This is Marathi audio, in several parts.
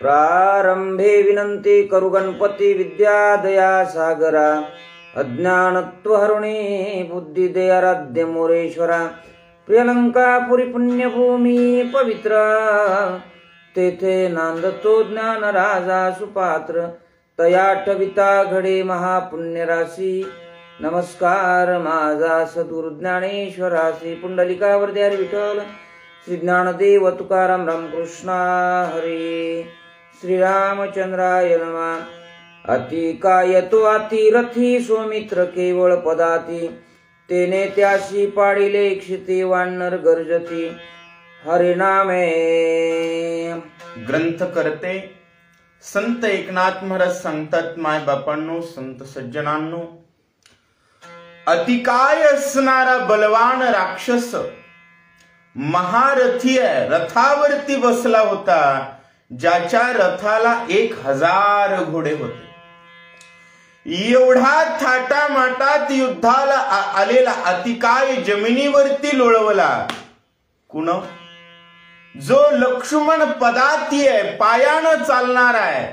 प्रारंभे विनंती करू गणपती विद्यादया सागरा अज्ञानत्वहरुणे बुद्धिदयाराध्य मोरेश्वरा प्रियलंकापुरी पुण्यभूमी पवित्र तेथे नांदतो ज्ञान राजा सुपात्र तया ठविता घडे महापुण्यराशी नमस्कार माझा सद्गुरु ज्ञानेश्वरासी पुंडलिकावरती हरी विठ्ठल श्री ज्ञानदेव तुकाराम रामकृष्णा हरी श्रीरामचंद्राय नमः। अति काय तो अतिरथी सोमित्र केवळ पदाती तेने त्याशी पाडिले क्षिती वानर गर्जती हरिनामे। ग्रंथ करते संत एकनाथ महाराज सांगतात, माय बापांनो, संत सज्जनांनो, अतिकाय असणारा बलवान राक्षस महारथी आहे, रथावरती बसला होता, ज्याच्या रथाला 1000 घोडे होते। एवढा थाटामाटात युद्धाला आलेला अतिकाय जमिनीवरती लोळवला। कुण? जो लक्ष्मण पदाती आहे, पायानं चालणार आहे,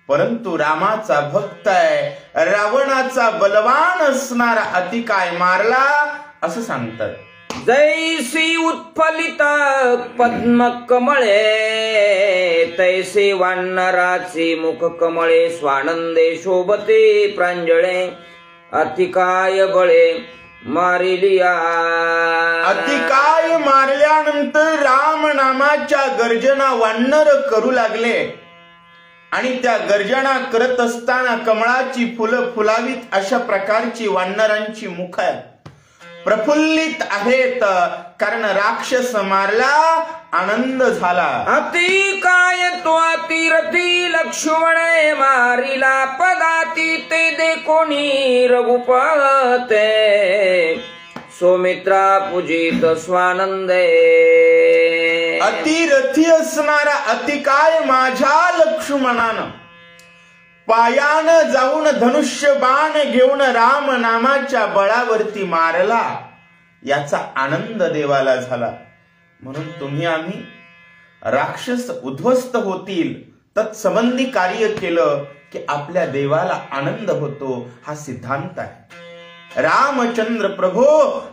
परंतु रामाचा भक्त आहे, रावणाचा बलवान असणारा अतिकाय मारला असं सांगतात। जैसी उत्फलित पद्म कमळे तैसे वानराचे मुख कमळे स्वानंदे शोभते प्रांजळे अतिकाय बळे मारिलिया। अतिकाय मारल्यानंतर राम नामाच्या गर्जना वानर करू लागले आणि त्या गर्जना करत असताना कमळाची फुलं फुलावीत अशा प्रकारची वानरांची मुख प्रफुल्लित आहेत, कारण राक्षस मारला, आनंद झाला। अतिकाय तो अतिरथी लक्ष्मणे मारिला पदाती ते देखोनी रघुपते सौमित्रा पूजित स्वानंदे। अतिरथी असणारा अतिकाय माझ्या लक्ष्मणानं पायानं जाऊन धनुष्य बाण घेऊन राम नामाच्या बळावरती मारला, याचा आनंद देवाला झाला। म्हणून तुम्ही आम्ही राक्षस उद्ध्वस्त होतील तत्संबंधी कार्य केलं की आपल्या देवाला आनंद होतो, हा सिद्धांत आहे। रामचंद्र प्रभू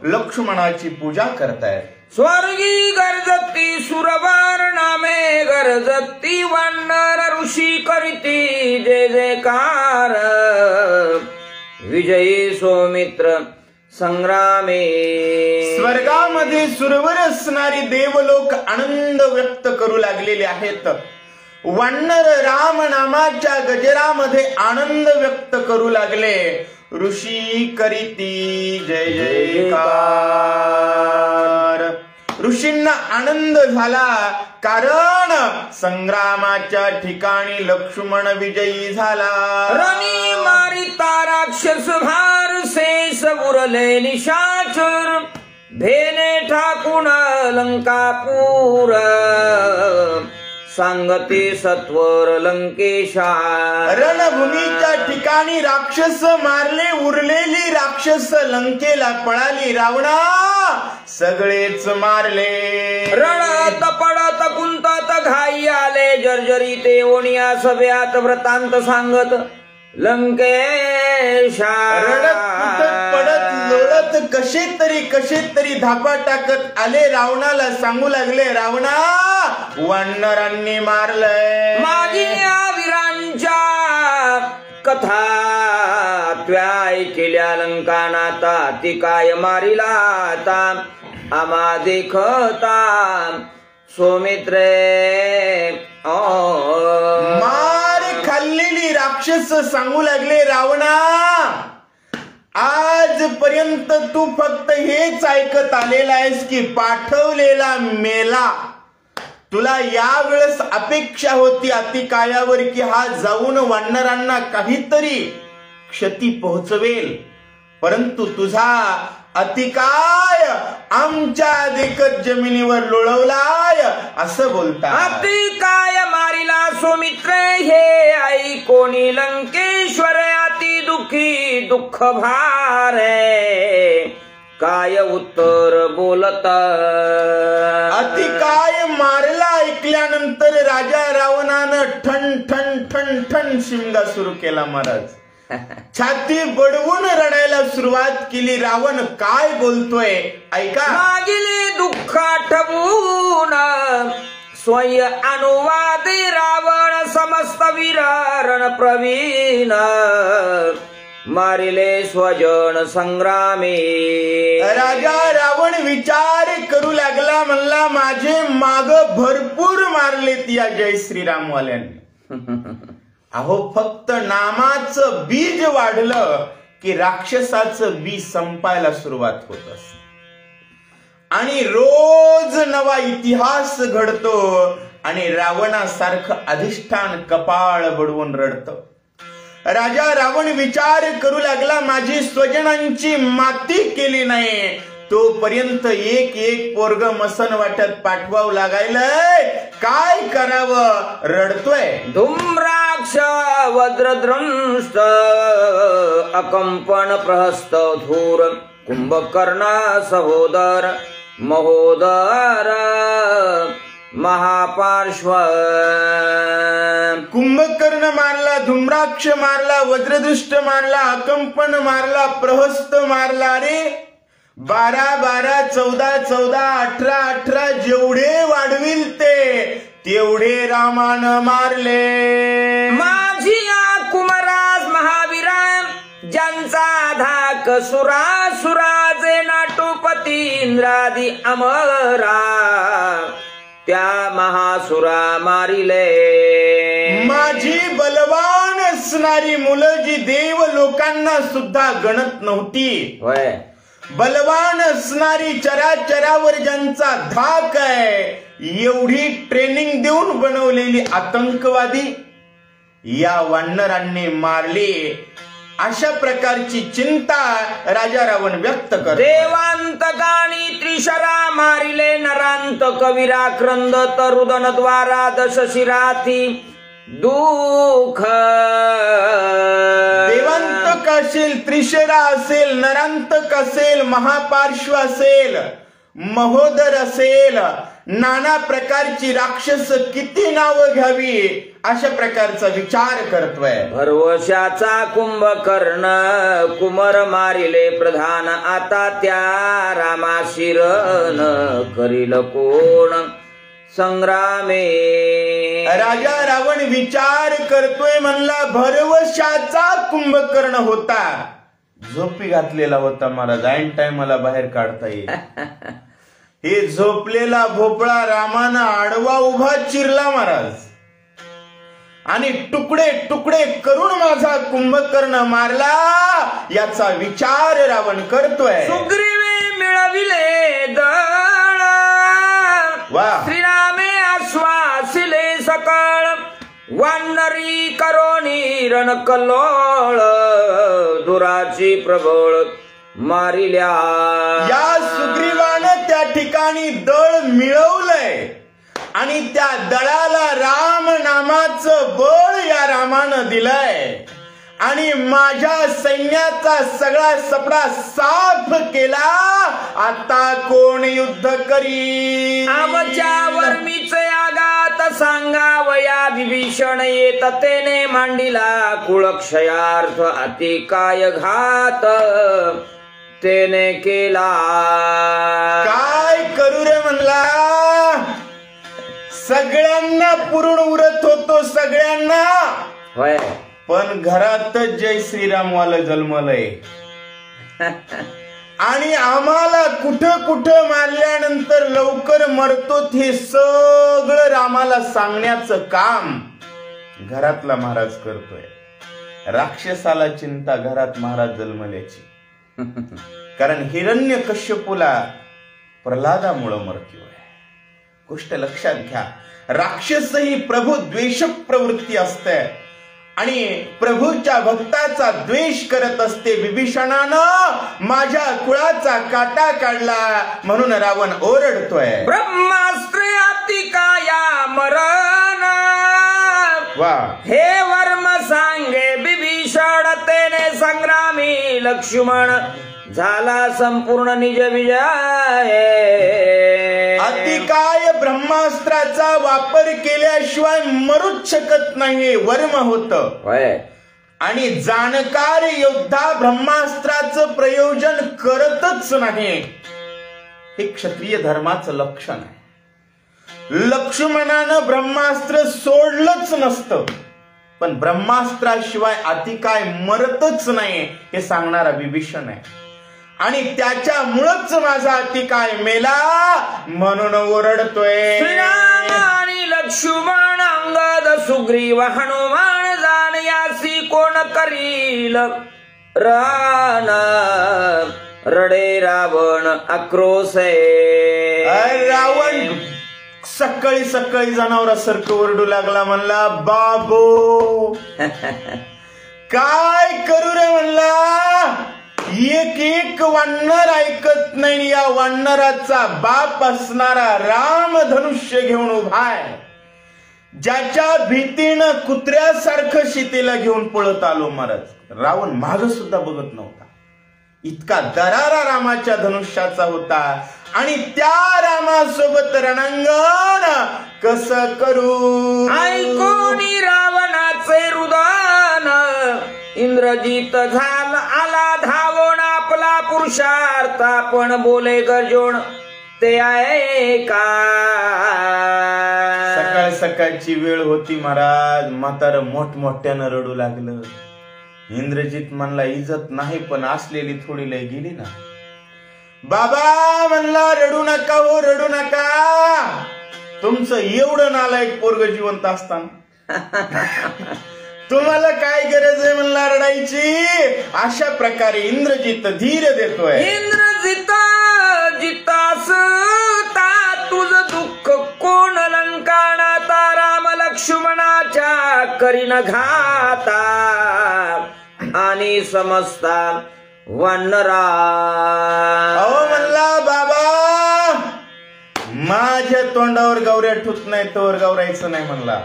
लक्ष्मणाची पूजा करतायत। स्वर्गी गर्जती सुरवार नामे गर्जती वानर ऋषी करीती जय जयकार विजयी सौमित्र संग्रामे। स्वर्गामध्ये सुरवर असणारी देवलोक आनंद व्यक्त करू लागलेले आहेत। वानर राम नामाच्या गजरामध्ये आनंद व्यक्त करू लागले। ऋषी करीती जय जयकार। ऋषींना आनंद झाला, कारण संग्रामाच्या ठिकाणी लक्ष्मण विजयी झाला। रणी मारिता राक्षस भार शेष उरले निशाचर भेने ठाकून लंकापूर सांगते सत्वर लंकेशा। रणभूमीच्या ठिकाणी राक्षस मारले, उरलेली राक्षस लंकेला पळाली, रावणा सगळेच मारले। रणत पडत कुंतत घाई आले जर्जरी ते ओणिया सभ्यात व्रतांत सांगत लंकेशा। रडत पडत लोळत कसे तरी धापा टाकत आले, रावणाला सांगू लागले, रावणा वानरांनी मारलंय। माझी वीरांच्या कथा त्या ऐकल्या लंकानाता अतिकाय मारिला आता आम्हा देखता सौमित्रे। मार खाल्लेली राक्षस सांगू लागले, रावणा आजपर्यंत तू फक्त हेच ऐकत आलेला आहेस की पाठवलेला मेला। तुला यावेळेस अपेक्षा होती अतिकायावर की हा जाऊन वानरांना काहीतरी क्षती पोहोचवेल, परंतु तुझा अतिकाय आमच्या देखत जमिनीवर लोळवलाय असं बोलता। अतिकाय मारिला सौमित्रे हे ऐकोनी लंकेश्वर अति दुखी दुःख भारे काय उत्तर बोलता। अतिकाय मारला ऐकल्यानंतर राजा रावणानं ठण ठण ठण ठण शिमगा सुरू केला महाराज. छाती बडवून रडायला सुरुवात केली. रावण काय बोलतोय ऐका. मागिले दुःख आठवून स्वय अनुवादे रावण समस्त वीरण प्रवीण मारिले स्वजन संग्रामे. राजा रावण विचार करू लागला. म्हणला माझे माग भरपूर मारलेत या जय श्रीराम वाल्यांनी. अहो फक्त नामाचं बीज वाढलं की राक्षसाचं बीज संपायला सुरुवात होत असते आणि रोज नवा इतिहास घडतो आणि रावणासारखं अधिष्ठान कपाळ बडवून रडतं. राजा रावण विचार करू लागला माझी स्वजनांची माती केली नाही तोपर्यंत एक एक पोरग मसन वाटत पाठवावं लागायलंय. काय करावं रडतोय. धूम्राक्ष वज्रद्रंष्ट अकंपन प्रहस्त धूर कुंभकर्ण सहोदर महोदर महापार्श्व. कुंभकर्ण मारला, धूम्राक्ष मारला, वज्रदृष्ट मारला, अकंपन मारला, प्रहस्त मारला. रे 12-12, 14-14, 18-18 जेवढे वाढविल ते तेवढे रामानं मारले. माझी कुमराज महावीरा ज्यांचा धाक सुराजे नाटोपती इंद्रादी अमरा त्या महासुरा मारिले. माझी बलवान असणारी मुलं जी देव लोकांना सुद्धा गणत नव्हती. होय. बलवान असणारी चराचरावर ज्यांचा धाक आहे एवढी ट्रेनिंग देऊन बनवलेली आतंकवादी या वानरांनी मारली. अशा प्रकारची चिंता राजा रावण व्यक्त करतो. देवांतकानी त्रिशरा मारिले नरांत कविरा क्रंद तरुदन द्वारा दश शिराती दुःख. देवांतक असेल, त्रिशरा असेल, नरांतक असेल, महापार्श्व असेल, महोदर असेल, नाना प्रकारची राक्षस किती नावं घ्यावी अशा प्रकारचा विचार करतोय. भरवशाचा कुंभकर्ण कुमर मारिले प्रधान आता त्या रामाशिरन करील कोण संग्रामे. राजा रावण विचार करतोय. म्हणला भरवशाचा कुंभकर्ण होता. झोपी घातलेला होता महाराज. ऐन टाइमला बाहेर काढता येईल. हे झोपलेला भोपळा रामानं आडवा उभा चिरला महाराज आणि तुकडे तुकडे करून माझा कुंभकर्ण मारला याचा विचार रावण करतोय. सुग्रीवे मिळविले दळ वा. श्रीरामे आश्वासिले सकळ वानरी करोनी रणकल्लोळ दुराची प्रबळ मारिल्या. या सुग्रीवानं त्या ठिकाणी दळ मिळवलंय आणि त्या दळाला राम नामाचं बळ या रामानं दिलंय आणि माझ्या सैन्याचा सगळा सपडा साफ केला. आता कोण युद्ध करी. आमच्यावर मीच आगात सांगावया विभीषण येत तेने मांडिला कुळक्षयार्थ अति काय घात तेने केला. काय करू रे म्हणला. सगळ्यांना पुरून उरत होतो सगळ्यांना. होय. पण घरातच जय श्रीराम वाला जन्मलंय आणि आम्हाला कुठं कुठं मारल्यानंतर लवकर मरतो हे सगळं रामाला सांगण्याचं काम घरातला महाराज करतोय. राक्षसाला चिंता घरात महाराज जन्मल्याची. कारण हिरण्यकश्यपूला प्रल्हादामुळे मृत्यू आहे. गोष्ट लक्षात घ्या. राक्षसही प्रभू द्वेष प्रवृत्ती असते आणि प्रभूच्या भक्ताचा द्वेष करत असते. विभीषणानं माझ्या कुळाचा काटा काढला म्हणून रावण ओरडतोय. ब्रह्मास्त्र अतिकाया मरण वा. हे वर्म सांगे विभीषण तेने संग्रामी लक्ष्मण झाला संपूर्ण निज विजय. अतिकाय ब्रह्मास्त्राचा वापर केल्याशिवाय मरूच शकत नाही, वर्म होत. होय. आणि जाणकार योद्धा ब्रह्मास्त्राचं प्रयोजन करतच नाही. हे क्षत्रिय धर्माचं लक्षण आहे. लक्ष्मणानं ब्रह्मास्त्र सोडलंच नसतं, पण ब्रह्मास्त्राशिवाय अतिकाय मरतच नाही हे सांगणारा विभीषण आहे. आणि त्याच्यामुळंच माझा अतिकाय मेला म्हणून ओरडतोय. श्रीराम आणि लक्ष्मण अंगद सुग्रीव हनुमान जाण यासी कोण करील रान रडे रावण आक्रोशे. रावण सकाळी सकाळी जनावरासारखं ओरडू लागला. म्हणला बाबो काय करू रे, म्हणला एक एक वानर ऐकत नाही. या वानराचा बाप असणारा राम धनुष्य घेऊन उभाय, ज्याच्या भीतीनं कुत्र्यासारखं सीतेला घेऊन पळत आलो महाराज. रावण माग सुद्धा बघत नव्हता, इतका दरारा रामाच्या धनुष्याचा होता. आणि त्या रामासोबत रणांगण कसं करू. ऐकोनी रावणाचे रुदन इंद्रजित झाला आला धावून आपला पुरुषार्थ आपण बोले गर्जोण ते आहे का. सकाळ सकाळची वेळ होती महाराज. म्हातारं मोठमोठ्यानं रडू लागलं. इंद्रजित म्हणला इज्जत नाही पण असलेली थोडी लय गेली ना. बाबा म्हणला रडू नका हो, रडू नका. तुमचं एवढं नालायक पोरग जिवंत असताना तुम्हाला काय गरज आहे म्हणला रडायची. अशा प्रकारे इंद्रजित धीर देतोय. इंद्रजित जितास ता तुझ दुःख कोण लंकाणाता राम लक्ष्मणाच्या करीन घाता आणि समजता वानरा. अहो म्हणला बाबा माझ्या तोंडावर गौऱ्या ठुत नाही तोवर गौरायचं नाही म्हणला.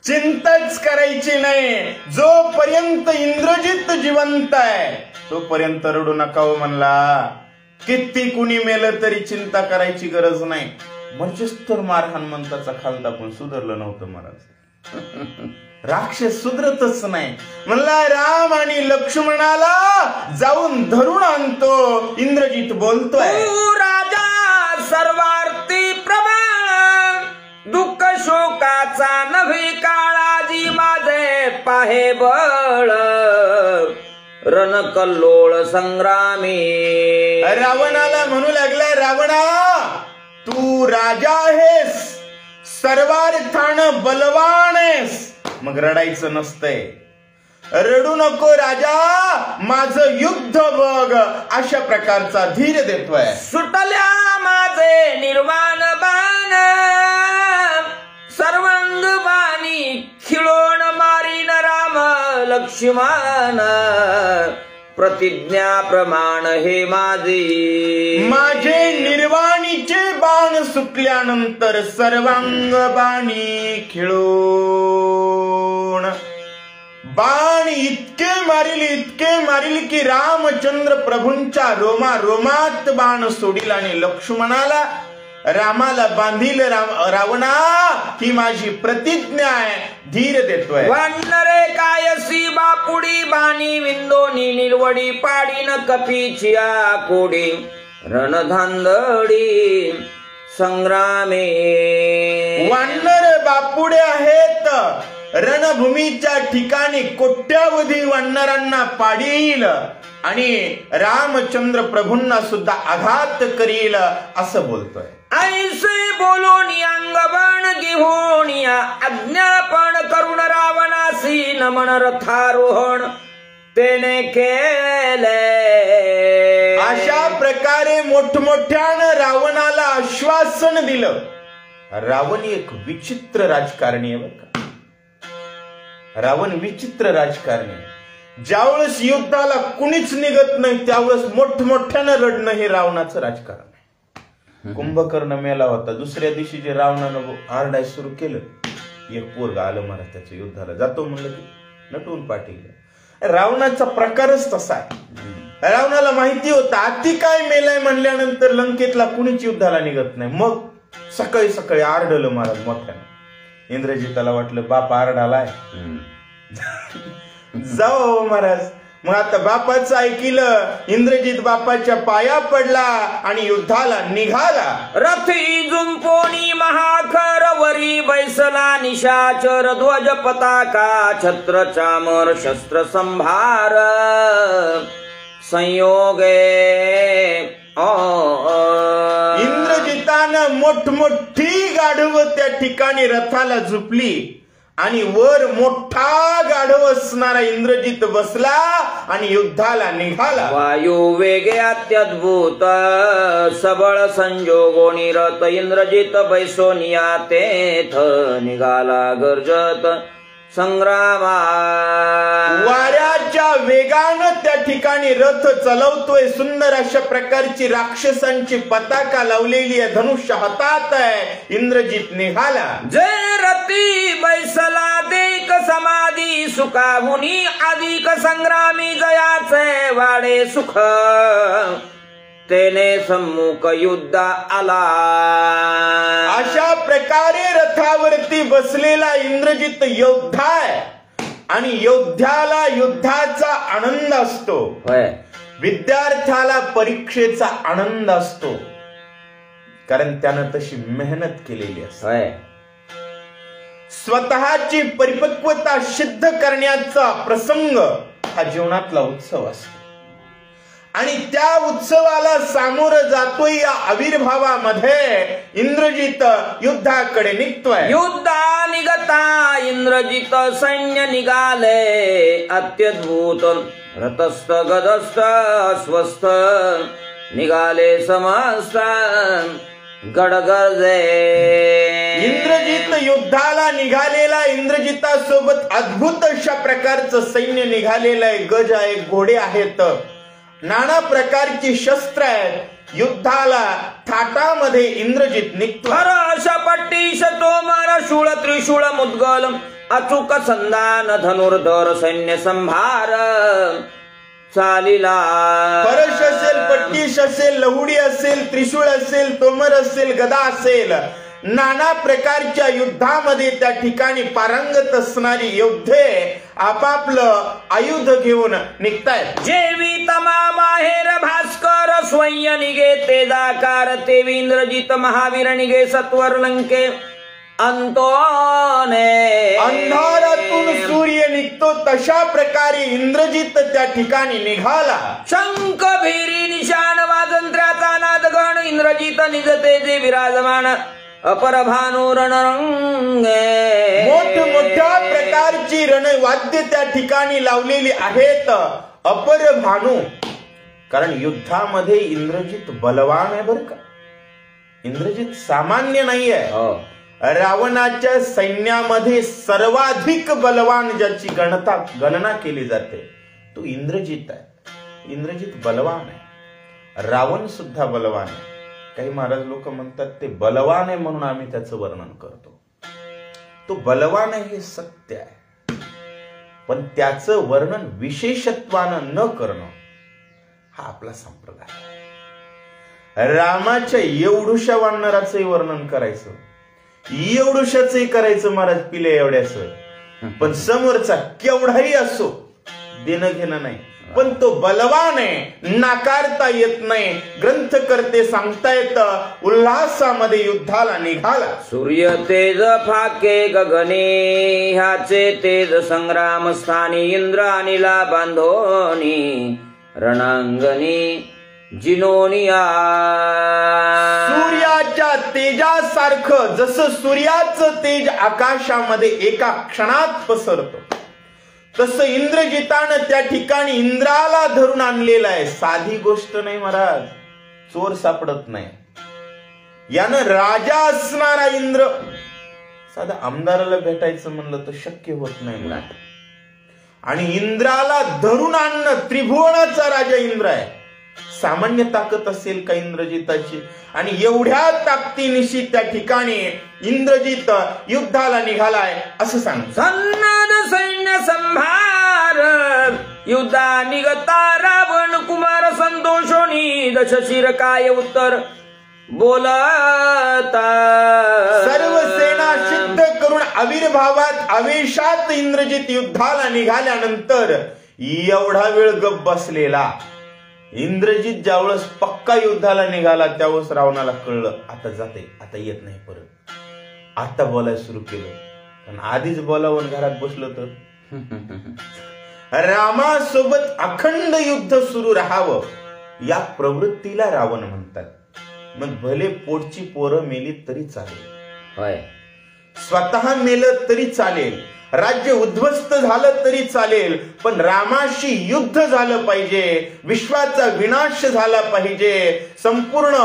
चिंताच करायची नाही. जोपर्यंत इंद्रजित जिवंत आहे तोपर्यंत रडू नका हो म्हणला. किती कुणी मेलं तरी चिंता करायची गरज नाही. म्हणजेच तर मार हनुमंताचा खालता पण सुधारलं नव्हतं महाराज. राक्षस सुधरतच नाही. म्हणला राम आणि लक्ष्मणाला जाऊन धरून आणतो. इंद्रजित बोलतोय. राजा सर्वार्थी प्रभा दुःख शोकाचा नव्हे काळाजी माझे पाहे बळ रणकल्लोळ संग्रामी. रावणाला म्हणू लागला रावणा तू राजा आहेस, सर्वार्थानं बलवान आहेस, मग रडायचं नसतंय. रडू नको राजा, माझं युद्ध बघ. अशा प्रकारचा धीर देतोय. सुटल्या माझे निर्वाण बाण सर्वांग बाणी खिळोण मारीन राम लक्ष्मण प्रतिज्ञा प्रमाण हे माझे निर्वाणीचे बाण सुटल्यानंतर सर्वांग बाणी खिळून बाण इतके मारील की रामचंद्र प्रभूंच्या रोमात बाण सोडील आणि लक्ष्मणाला रामाला बांधील. रावणा ही माझी प्रतिज्ञा आहे. धीर देतोय. वानरे कायसी बापुडी बाणी विंदोनी निलवडी पाडीन कपीची आकोडी रणधांदडी संग्रामे. वानर बापुडे आहेत. रणभूमीच्या ठिकाणी कोट्यावधी वानरांना पाडील आणि रामचंद्र प्रभूंना सुद्धा आघात करील असं बोलतोय. ऐसे बोलोनी अंगबाण घेऊनिया आज्ञापण करुण रावणासी नमन रथारोहण तेने केले. अशा प्रकारे मोठमोठ्यानं रावणाला आश्वासन दिलं. रावण एक विचित्र राजकारणी आहे बरं का. रावण विचित्र राजकारणी. ज्यावेळेस युद्धाला कुणीच निघत नाही त्यावेळेस मोठमोठ्यानं रडणं हे रावणाचं राजकारण आहे. कुंभकर्ण मेला होता. दुसऱ्या दिवशी जे रावणानं आरडाय सुरू केलं, एक पोरगा आलं महाराज त्याच्या युद्धाला जातो म्हणलं की नटून पाठीला. रावणाचा प्रकारच तसा आहे. रावणाला माहिती होतं अति काय मेलाय म्हणल्यानंतर लंकेतला कुणीच युद्धाला निघत नाही. मग सकाळी सकाळी आरडलं महाराज मोठ्यानं. इंद्रजिताला वाटलं बाप आरडालाय, जाऊ महाराज. मग आता बापाचं ऐकिलं. इंद्रजित बापाच्या पाया पडला आणि युद्धाला निघाला. रथी जुंपोनी महाखर वरी बैसला निशाचर ध्वज पताका छत्र चामर शस्त्र संभार संयोगे इंद्रजितानं मोठमोठी गाढव त्या ठिकाणी रथाला झुपली आणि वर मोठा गाढव असणारा इंद्रजित बसला आणि युद्धाला निघाला. वायू वेगे अत्यद्भुत सबळ संजोगोनी रथ इंद्रजित बैसोनिया तेथ निघाला गर्जत संग्रामा. वाऱ्याच्या वेगानं त्या ठिकाणी रथ चालवतोय. सुंदर अशा प्रकारची राक्षसांची पताका लावलेली आहे. धनुष्य हातात आहे. इंद्रजित निघाला. जय रती बैसला देक समाधी सुखाहुनी अधिक संग्रामी जयाचे वाडे सुख तेने सम्मुख युद्ध आला. अशा प्रकारे रथावरती बसलेला इंद्रजित योद्धा आहे आणि योद्ध्याला युद्धाचा आनंद असतो. विद्यार्थ्याला परीक्षेचा आनंद असतो, कारण त्यानं तशी मेहनत केलेली असते. स्वतःची परिपक्वता सिद्ध करण्याचा प्रसंग हा जीवनातला उत्सव असतो आणि त्या उत्सवाला सामोरं जातोय. या आविर्भावामध्ये इंद्रजित युद्धाकडे निघतोय. युद्धा निघता इंद्रजित सैन्य निघाले अत्यद्भुत रथस्थ गदस्थ स्वस्थ निघाले समस्त गडगर्जे. इंद्रजित युद्धाला निघालेला. इंद्रजितासोबत अद्भुत अशा प्रकारचं सैन्य निघालेलं आहे. गज आहे, घोडे आहेत, नाना प्रकारची शस्त्र आहेत. युद्धाला थाटामध्ये इंद्रजित निघतो. हर्षपट्टी शतोमर शूळ त्रिशूळ मुद्गल अचूक संधान धनुर्धर सैन्य संभार चालिला. परश असेल, पट्टीश असेल, लहुडी असेल, त्रिशूळ असेल, तोमर असेल, गदा असेल, नाना प्रकारच्या युद्धामध्ये त्या ठिकाणी पारंगत असणारी योद्धे आपापलं आयुध घेऊन निघतायत. जेवी तमा बाहेर भास्कर स्वयं निघे तेजाकार तेवी इंद्रजित महावीर निघे सत्वर लंके अंतोने. अंधारातून सूर्य निघतो तशा प्रकारे इंद्रजित त्या ठिकाणी निघाला. शंख भिरी निशाण वाजंत्र्याचा नाद गण इंद्रजित निजते जे विराजमान अपर भानु रणरंगे. मोठमोठ्या प्रकारची रणवाद्य त्या ठिकाणी लावलेली आहेत. अपर भानु, कारण युद्धामध्ये इंद्रजित बलवान आहे बरं का. इंद्रजित सामान्य नाही आहे. रावणाच्या सैन्यामध्ये सर्वाधिक बलवान ज्याची गणना केली जाते तो इंद्रजित आहे. इंद्रजित बलवान आहे. रावण सुद्धा बलवान आहे. काही महाराज लोक म्हणतात ते बलवान आहे म्हणून आम्ही त्याचं वर्णन करतो. तो बलवान आहे हे सत्य आहे, पण त्याचं वर्णन विशेषत्वानं न करणं हा आपला संप्रदाय आहे. रामाच्या एवढुशा वानराचंही वर्णन करायचं, एवढुशाचंही करायचं महाराज पिले एवढ्याचं, पण समोरचा केवढाही असो देणं घेणं नाही. पण तो बलवान आहे, नाकारता येत नाही. ग्रंथ करते सांगता येत उल्हासामध्ये युद्धाला निघाला. सूर्य तेज फाके गगने ह्याचे तेज संग्राम स्थानी इंद्र अनिला बांधोनी रणांगणी जिनोनिया. सूर्याच्या तेजासारखं जसं सूर्याचं तेज आकाशामध्ये एका क्षणात पसरतो तसं इंद्रजितानं त्या ठिकाणी इंद्राला धरून आणलेलं आहे. साधी गोष्ट नाही महाराज, चोर सापडत नाही. यानं राजा असणारा इंद्र, साधा आमदाराला भेटायचं म्हणलं तर शक्य होत नाही. आणि इंद्राला धरून आणणं, त्रिभुवनाचा राजा इंद्र आहे. सामान्य ताकद असेल का इंद्रजिताची? आणि एवढ्या ताकदीनिशी त्या ठिकाणी इंद्रजित युद्धाला निघालाय असं सांग. सन्नाद सैन्य संभार युद्धा निगता रावण कुमार संतोषोनी दशशिर काय उत्तर बोलता सर्व सेना सिद्ध करून आविर्भावात आवेशात इंद्रजित युद्धाला निघाल्यानंतर एवढा वेळ गप बसलेला इंद्रजित ज्यावेळेस पक्का युद्धाला निघाला त्यावेळेस रावणाला कळलं आता जाते, आता येत नाही परत. आता बोलायला सुरू केलं, पण आधीच बोलावून घरात बसलो तर रामासोबत अखंड युद्ध सुरू राहावं या प्रवृत्तीला रावण म्हणतात. मग भले पोटची पोरं मेली तरी चालेल, होय, स्वतः मेलं तरी चालेल, राज्य उद्ध्वस्त झालं तरी चालेल, पण रामाशी युद्ध झालं पाहिजे, विश्वाचा विनाश झाला पाहिजे, संपूर्ण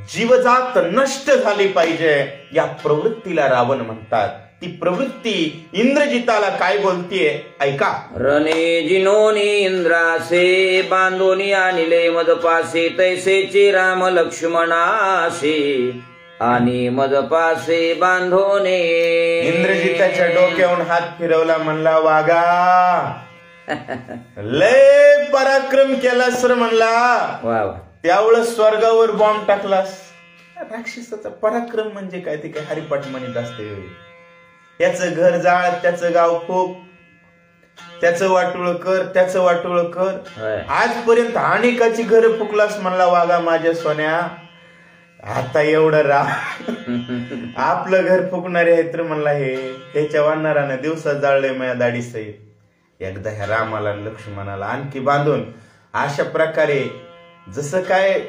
जीवजात नष्ट झाली पाहिजे या प्रवृत्तीला रावण म्हणतात. ती प्रवृत्ती इंद्रजिताला काय बोलतीये ऐका. रणे जिनोनी इंद्रासे बांधोनी आणले मदपासे तैसेचे राम लक्ष्मणासे आणि मदपासे बांधोने. इंद्रजिताच्या डोक्यावरून हात फिरवला, म्हणला वागा लय पराक्रम केलास सर म्हणला. वा त्यावेळेस स्वर्गावर बॉम्ब टाकलास. राक्षसाचा पराक्रम म्हणजे काय ते काय हरिपाठ म्हणत असते. याचं घर जाळ, त्याचं गाव फूक, त्याचं वाटोळ कर, त्याचं वाटोळ कर. आजपर्यंत अनेकाची घर फुकलास म्हणला वागा माझ्या सोन्या. आता एवढं आपलं घर फुकणारे आहेत तर म्हणला ह्याच्या वानरानं दिवसात जाळलंय माझ्या दाढी सहित. एकदा ह्या रामाला लक्ष्मणाला आणखी बांधून अशा प्रकारे जसं काय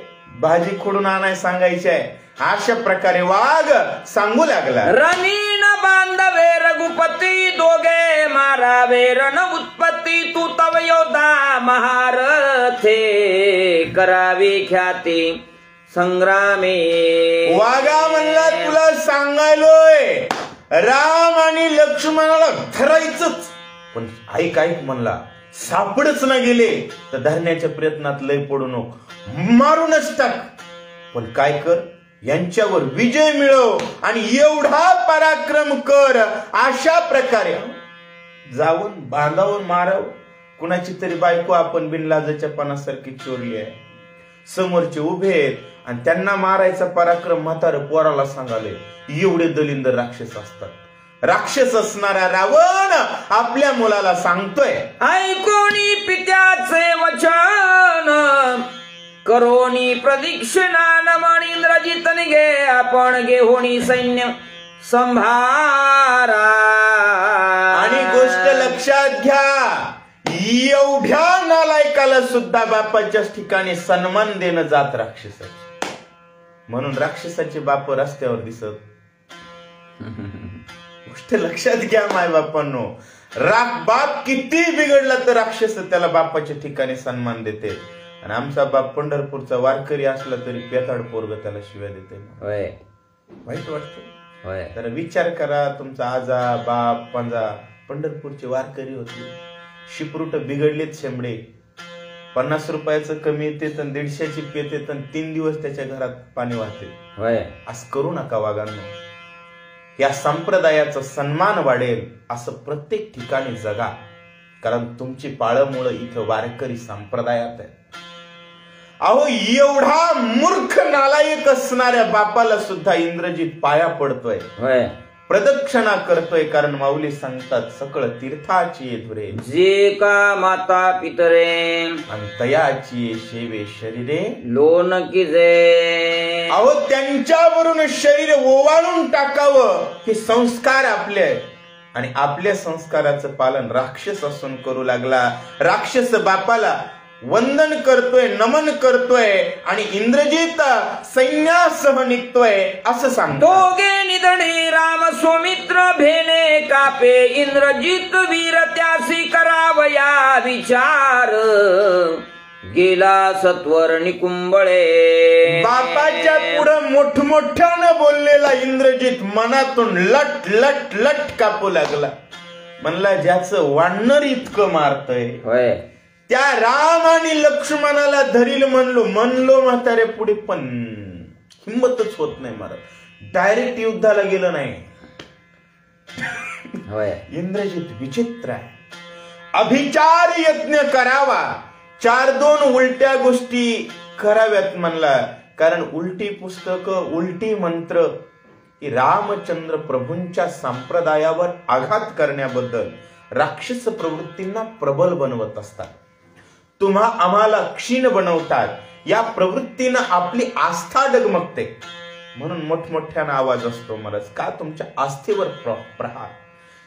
भाजी खोडून आणाय सांगायची आहे अशा प्रकारे वाघ सांगू लागला. रणीन बांधवे रघुपती दोघे मारावे रण उत्पत्ती तू तव योद्धा महारथे करावी ख्याती संग्रामे. वाघा म्हणला तुला सांगायलोय राम आणि लक्ष्मणाला धरायचंच, पण ऐक ऐक म्हणला सापडच न गेले तर धरण्याच्या प्रयत्नात लय पडू नको, मारूनच टाक, पण काय कर यांच्यावर विजय मिळव आणि एवढा पराक्रम कर. अशा प्रकारे जाऊन बांधावून मारव. कुणाची तरी बायको आपण बिनलाजाच्या पानासारखी चोरली आहे, समोरचे उभे आहेत आणि त्यांना मारायचा पराक्रम म्हातारं पोराला सांगाले. एवढे दलिंद राक्षस असतात. राक्षस असणारा रावण आपल्या मुलाला सांगतोय ऐकोनी पित्याचे वचन करोनी प्रदीक्षिणान मन इंद्रजित निघे आपण घेऊनी सैन्य संभारा. आणि गोष्ट लक्षात घ्या, एवढ्या नालायकाला सुद्धा बापाच्याच ठिकाणी सन्मान देणं जात राक्षसाचे. म्हणून राक्षसाचे बाप रस्त्यावर दिसत. गोष्ट लक्षात घ्या माय बापांनो, बाप किती बिघडला तर राक्षस त्याला बापाच्या ठिकाणी सन्मान देते. आणि आमचा बाप पंढरपूरचा वारकरी असला तरी पेताड पोरग त्याला शिव्या देते. वाईट वाटतं. तर विचार करा, तुमचा आजा बाप पंजा पंढरपूरचे वारकरी होते, शिपरूट बिघडलेत शेंबडे, 50 रुपयाचं कमी येते तर 150ची पेते तर 3 दिवस त्याच्या घरात पाणी वाहते. असं करू नका वागांनो. या संप्रदायाचा सन्मान वाढेल असं प्रत्येक ठिकाणी जगा, कारण तुमची पाळमुळं इथं वारकरी संप्रदायात आहे. अहो एवढा मूर्ख नालायक असणाऱ्या बापाला सुद्धा इंद्रजित पाया पडतोय, प्रदक्षिणा करतोय, कारण माऊली सांगतात सकळ तीर्थाची धुरे जे का माता पितरे आणि तयाची शेवे शरीरे लोन की जे. अहो त्यांच्यावरून शरीर ओवाळून टाकावं हे संस्कार आपले आहेत. आणि आपल्या संस्काराचं पालन राक्षस असून करू लागला. राक्षस बापाला वंदन करतोय, नमन करतोय आणि इंद्रजित सैन्यासह निघतोय असं सांगतो. दोघे निधणे राम सौमित्र भेने कापे इंद्रजित वीर त्यासी करावया विचार गेला सत्वर निकुंबळे. बापाच्या पुढं मोठमोठ्यानं बोललेला इंद्रजित मनातून लट लट लट कापू लागला. म्हणला ज्याचं वानर इतकं मारतय त्या राम आणि लक्ष्मणाला धरील म्हणलो म्हातारे पुढे, पण हिंमतच होत नाही मारत. डायरेक्ट युद्धाला गेलं नाही. इंद्रजित विचित्र आहे. अभिचार यज्ञ करावा, 4-2 उलट्या गोष्टी कराव्यात म्हणला. कारण उलटी पुस्तकं, उलटी मंत्र ही रामचंद्र प्रभूंच्या संप्रदायावर आघात करण्याबद्दल राक्षस प्रवृत्तींना प्रबल बनवत असतात. तुम्हा आम्हाला क्षीण बनवतात. या प्रवृत्तीनं आपली आस्था डगमगते. म्हणून मोठमोठ्यानं आवाज असतो मरच का तुमच्या आस्थेवर प्रहार.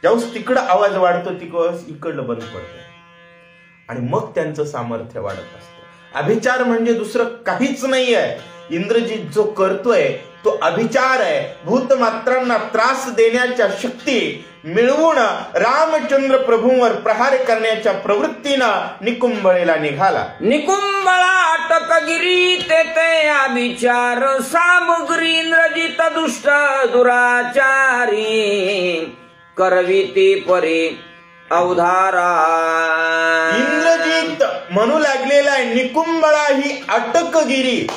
ज्यावेळेस तिकडं आवाज वाढतो तिकडं इकडलं बंद पडतं आणि मग त्यांचं सामर्थ्य वाढत असतं. अभिचार म्हणजे दुसरं काहीच नाही आहे. इंद्रजित जो करतोय तो अभिचार आहे. भूतमात्रांना त्रास देण्याच्या शक्ती मिळवून रामचंद्र प्रभूंवर प्रहार करण्याच्या प्रवृत्तीनं निकुंभळेला निघाला. निकुंभळा अटकगिरी तेथे अभिचार सामग्री इंद्रजित दुष्ट दुराचारी करविती परी अवधारा. इंद्रजित म्हणू लागलेला आहे निकुंभळा ही अटकगिरी,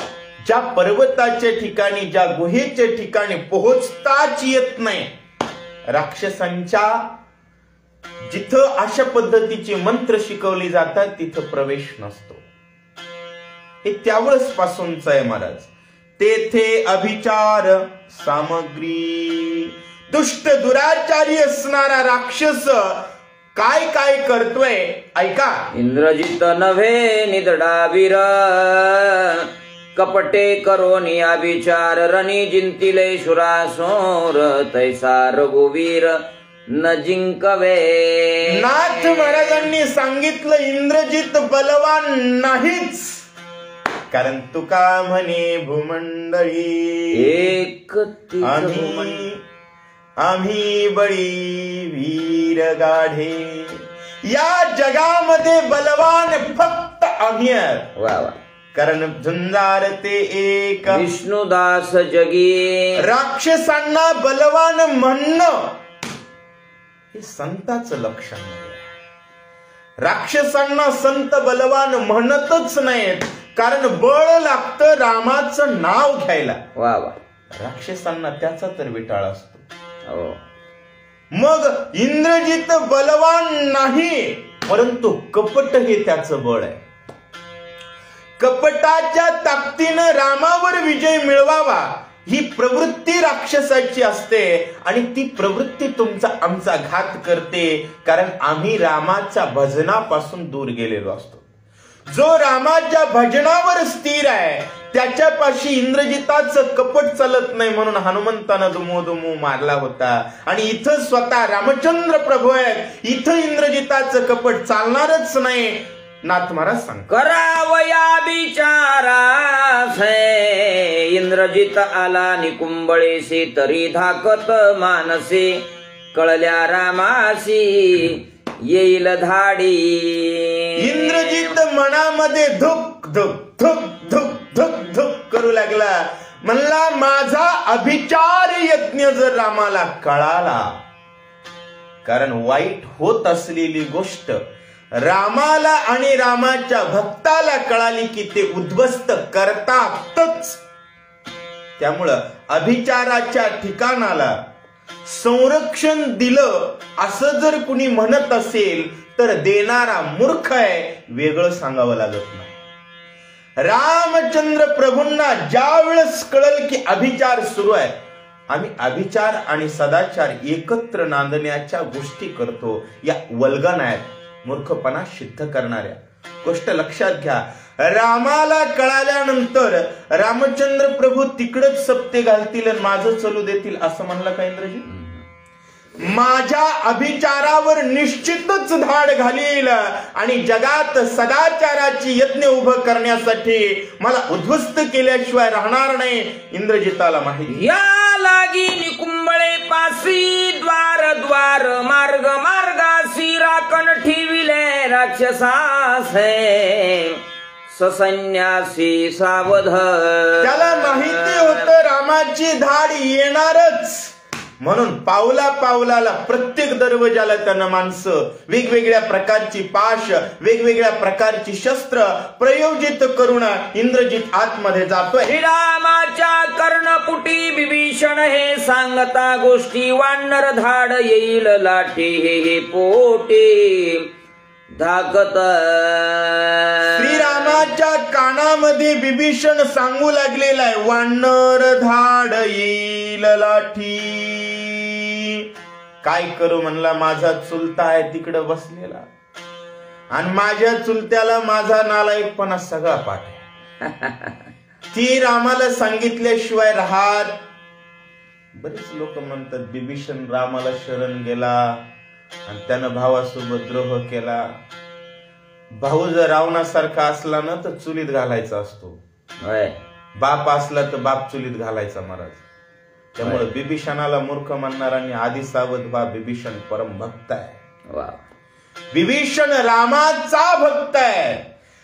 ज्या पर्वताच्या ठिकाणी, ज्या गुहेच्या ठिकाणी पोहोचताच येत नाही. राक्षसांच्या जिथं अशा पद्धतीचे मंत्र शिकवले जातात तिथं प्रवेश नसतो. हे त्यावेळेस पासूनच आहे महाराज. तेथे अभिचार सामग्री. दुष्ट दुराचारी असणारा राक्षस काय काय करतोय ऐका. इंद्रजित नव्हे निदडावीर कपटे करोनी अभिचार रणी जिंतिले शुरासोर तैसा रघुवीर न जिंकवे. नाथ महाराजांनी सांगितलं इंद्रजित बलवान नाहीच. कारण तुका म्हणे भूमंडळी एक आम्ही बळी वीर गाढे. या जगामध्ये बलवान फक्त आम्ही आहोत. वा वा. कारण झुंजार ते एक विष्णुदास जगी. राक्षसांना बलवान म्हणणं हे संताचं लक्षण आहे. राक्षसांना संत बलवान म्हणतच नाहीत. कारण बळ लागतं रामाचं नाव घ्यायला. वा वा. राक्षसांना त्याचा तर विटाळ असतो. मग इंद्रजित बलवान नाही, परंतु कपट हे त्याचं बळ आहे. कपटाच्या ताकदीनं रामावर विजय मिळवावा ही प्रवृत्ती राक्षसाची असते. आणि ती प्रवृत्ती तुमचा आमचा घात करते. कारण आम्ही रामाच्या भजनापासून दूर गेलेलो असतो. जो रामाच्या भजनावर स्थिर आहे त्याच्यापाशी इंद्रजिताचं कपट चालत नाही. म्हणून हनुमंतानं दुमो मारला होता. आणि इथं स्वतः रामचंद्र प्रभू आहेत. इथं इंद्रजिताचं कपट चालणारच नाही. नाथ महाराज सांग करावया बिचारा इंद्रजित आला निकुंबळेशी तरी धाकत मानसे कळल्या रामासी येईल धाडी. इंद्रजित मनामध्ये धुक धुक धुक धुक धुक धुक करू लागला. म्हणला माझा अभिचार यज्ञ जर रामाला कळाला. कारण वाईट होत असलेली गोष्ट रामाला आणि रामाच्या भक्ताला कळाली की ते उद्ध्वस्त करतातच. त्यामुळं अभिचाराच्या ठिकाणाला संरक्षण दिलं असं जर कुणी म्हणत असेल तर देणारा मूर्ख आहे. वेगळं सांगावं लागत नाही. रामचंद्र प्रभूंना ज्या वेळेस कळल की अभिचार सुरू आहे, आम्ही अभिचार आणि सदाचार एकत्र नांदण्याच्या गोष्टी करतो, या वल्गन आहेत, मूर्खपणा सिद्ध करणाऱ्या. गोष्ट लक्षात घ्या. रामाला कळाल्यानंतर रामचंद्र प्रभू तिकडच सप्ते घालतील आणि माझं चलू देतील असं म्हणलं का इंद्रजी? माझ्या अभिचारावर निश्चितच धाड घालील आणि जगात सदाचाराची यज्ञ उभं करण्यासाठी मला उद्ध्वस्त केल्याशिवाय राहणार नाही. इंद्रजिताला माहिती. या लागी निकुंबळे पासी द्वार द्वार मार्ग मार्गासी राखण ठेविले राक्षसास ससन्यासी सावध. त्याला माहिती होतं रामाची धाड येणारच. म्हणून पावला पावलाला प्रत्येक दरवाजाला त्यांना माणसं वेगवेगळ्या प्रकारची पाश, वेगवेगळ्या प्रकारची शस्त्र प्रयोजित करून इंद्रजित आतमध्ये जातोय. श्रीरामाच्या कर्णपुटी विभीषण हे सांगता गोष्टी वानर धाड येईल लाठी हे पोटी धाकत श्रीरामाच्या कानामध्ये बिभीषण सांगू लागलेला आहे, वानर धाड येईल लाठी. काय करू म्हणला, माझा चुलता आहे तिकडे बसलेला आणि माझ्या चुलत्याला माझा नालायकपणा सगळा पाठ आहे. ती रामाला सांगितल्याशिवाय राहत. बरेच लोक म्हणतात बिभीषण रामाला शरण गेला आणि त्यानं भावासोबत द्रोह केला. भाऊ जर रावणासारखा असला ना तर चुलीत घालायचा असतो, बाप असला तर बाप चुलीत घालायचा महाराज. त्यामुळे बिभीषणाला मूर्ख म्हणणारांनी आधी सावध व्हा, बिभीषण परम भक्त आहे. बिभीषण रामाचा भक्त आहे.